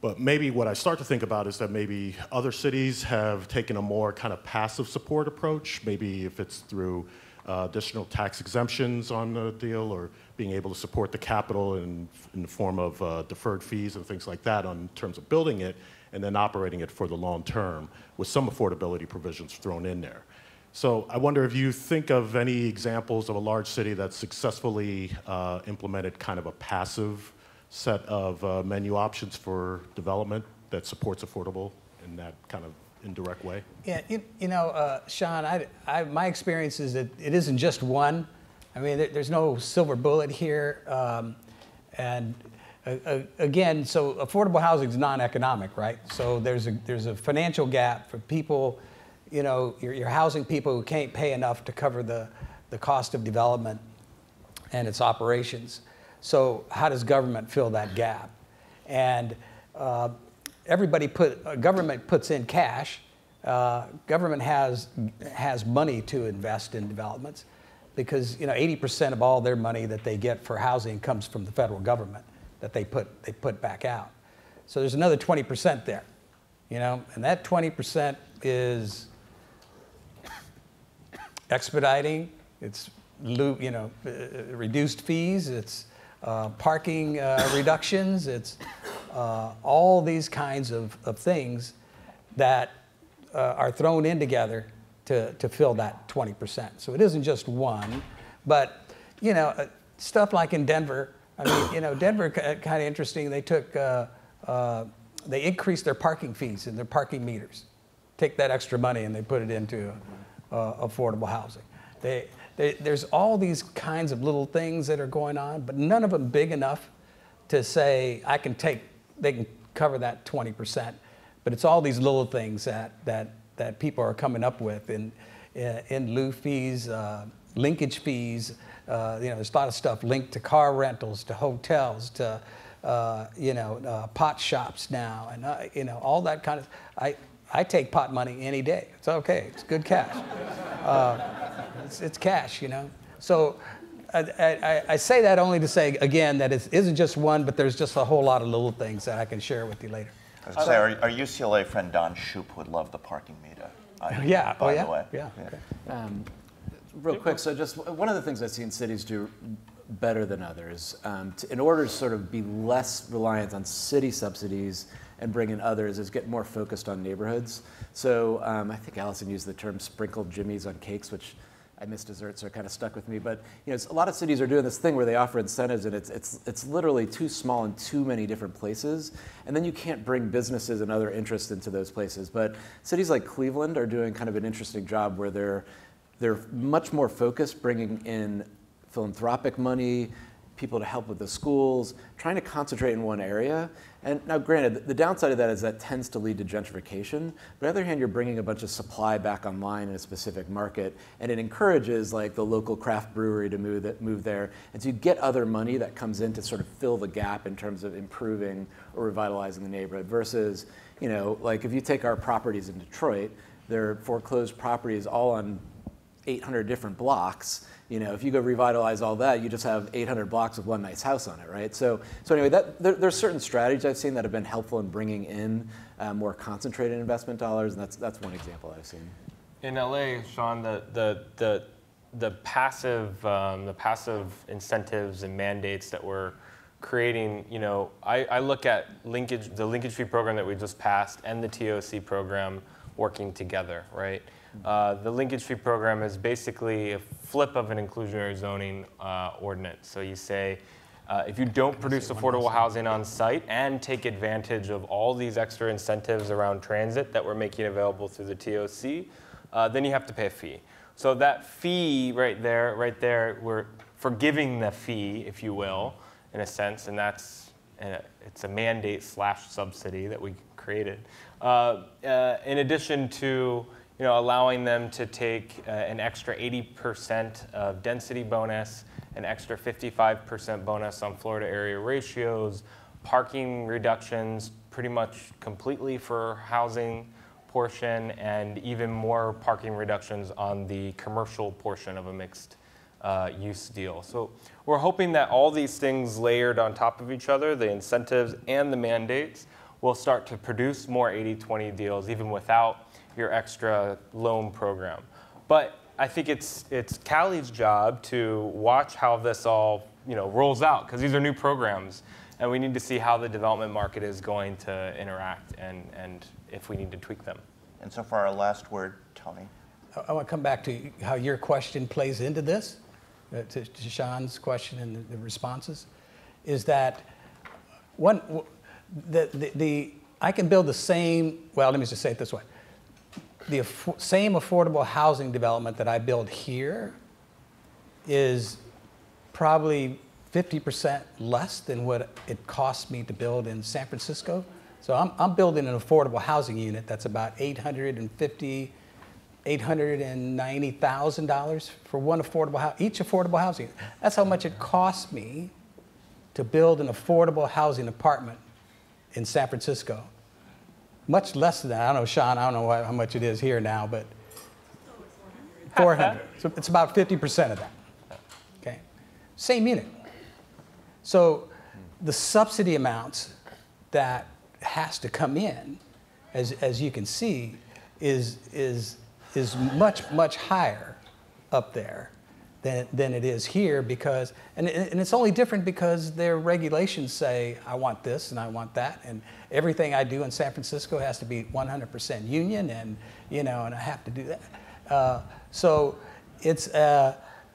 But maybe what I start to think about is that maybe other cities have taken a more kind of passive support approach, maybe if it's through additional tax exemptions on the deal, or being able to support the capital in the form of deferred fees and things like that in terms of building it, and then operating it for the long term with some affordability provisions thrown in there. So I wonder if you think of any examples of a large city that successfully implemented kind of a passive set of menu options for development that supports affordable in that kind of indirect way? Yeah, Sean, my experience is that it isn't just one. There's no silver bullet here. Again, so affordable housing is non-economic, right? So there's a financial gap for people, you're housing people who can't pay enough to cover the cost of development and its operations. So how does government fill that gap? And government puts in cash. Government has money to invest in developments. because 80% of all their money that they get for housing comes from the federal government that they put back out. So there's another 20% there, and that 20% is expediting, it's reduced fees, it's parking reductions, it's all these kinds of things that are thrown in together to fill that 20%. So it isn't just one, but stuff like in Denver. I mean, Denver kind of interesting. They took they increased their parking fees and their parking meters. Take that extra money and they put it into affordable housing. There's all these kinds of little things that are going on, but none of them big enough to say they can cover that 20%. But it's all these little things that people are coming up with in lieu fees, linkage fees. There's a lot of stuff linked to car rentals, to hotels, to pot shops now, and all that kind of. I take pot money any day. It's okay. It's good cash. It's cash, So I say that only to say again that it isn't just one, but there's just a whole lot of little things that I can share with you later. I was going to say, our UCLA friend Don Shoup would love the parking meter. By the way. Yeah. Okay. Real quick, so just one of the things I've seen cities do better than others, in order to sort of be less reliant on city subsidies and bring in others, is get more focused on neighborhoods. So I think Allison used the term sprinkled jimmies on cakes, which I miss desserts, so it kind of stuck with me. But a lot of cities are doing this thing where they offer incentives, and it's literally too small in too many different places, and then you can't bring businesses and other interests into those places. But cities like Cleveland are doing kind of an interesting job where they're much more focused, bringing in philanthropic money, people to help with the schools, trying to concentrate in one area. And now granted, the downside of that is that tends to lead to gentrification. But on the other hand, you're bringing a bunch of supply back online in a specific market, and it encourages like the local craft brewery to move there. And so you get other money that comes in to sort of fill the gap in terms of improving or revitalizing the neighborhood versus, like if you take our properties in Detroit, they're foreclosed properties all on 800 different blocks. If you go revitalize all that, you just have 800 blocks with one nice house on it, right? So anyway, there's certain strategies I've seen that have been helpful in bringing in more concentrated investment dollars, and that's one example I've seen. In LA, Sean, the passive incentives and mandates that we're creating, I look at the linkage fee program that we just passed and the TOC program working together, right? The linkage fee program is basically a flip of an inclusionary zoning ordinance. So you say, if you don't produce affordable housing on site and take advantage of all these extra incentives around transit that we're making available through the TOC, then you have to pay a fee. So that fee right there, we're forgiving the fee, if you will, in a sense, and it's a mandate / subsidy that we created. In addition to allowing them to take an extra 80% of density bonus, an extra 55% bonus on Florida area ratios, parking reductions pretty much completely for housing portion, and even more parking reductions on the commercial portion of a mixed use deal. So we're hoping that all these things layered on top of each other, the incentives and the mandates, will start to produce more 80-20 deals even without your extra loan program. But I think it's Cali's job to watch how this all rolls out, because these are new programs, and we need to see how the development market is going to interact and if we need to tweak them. And so for our last word, Tony. I want to come back to how your question plays into this, to Sean's question and the responses, is that I can build the same, well, let me just say it this way. The same affordable housing development that I build here is probably 50% less than what it costs me to build in San Francisco. So I'm building an affordable housing unit that's about $890,000 for one affordable house, each affordable housing. That's how much it costs me to build an affordable housing apartment in San Francisco. Much less than that. I don't know, Sean, I don't know how much it is here now, but 400. So it's about 50% of that. same unit. So the subsidy amounts that has to come in, as you can see, is much higher up there than it is here, because, and it's only different because their regulations say, I want this and I want that, and everything I do in San Francisco has to be 100% union, and and I have to do that. So it's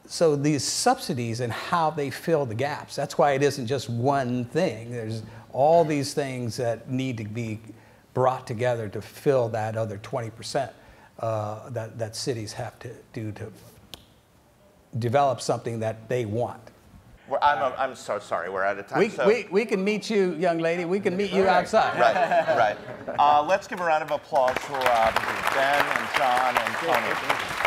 so these subsidies and how they fill the gaps. That's why it isn't just one thing. There's all these things that need to be brought together to fill that other 20% that cities have to do to develop something that they want. I'm so sorry, we're out of time. We can meet you, young lady. We can meet you outside. Right. Let's give a round of applause for Ben and John and Tony.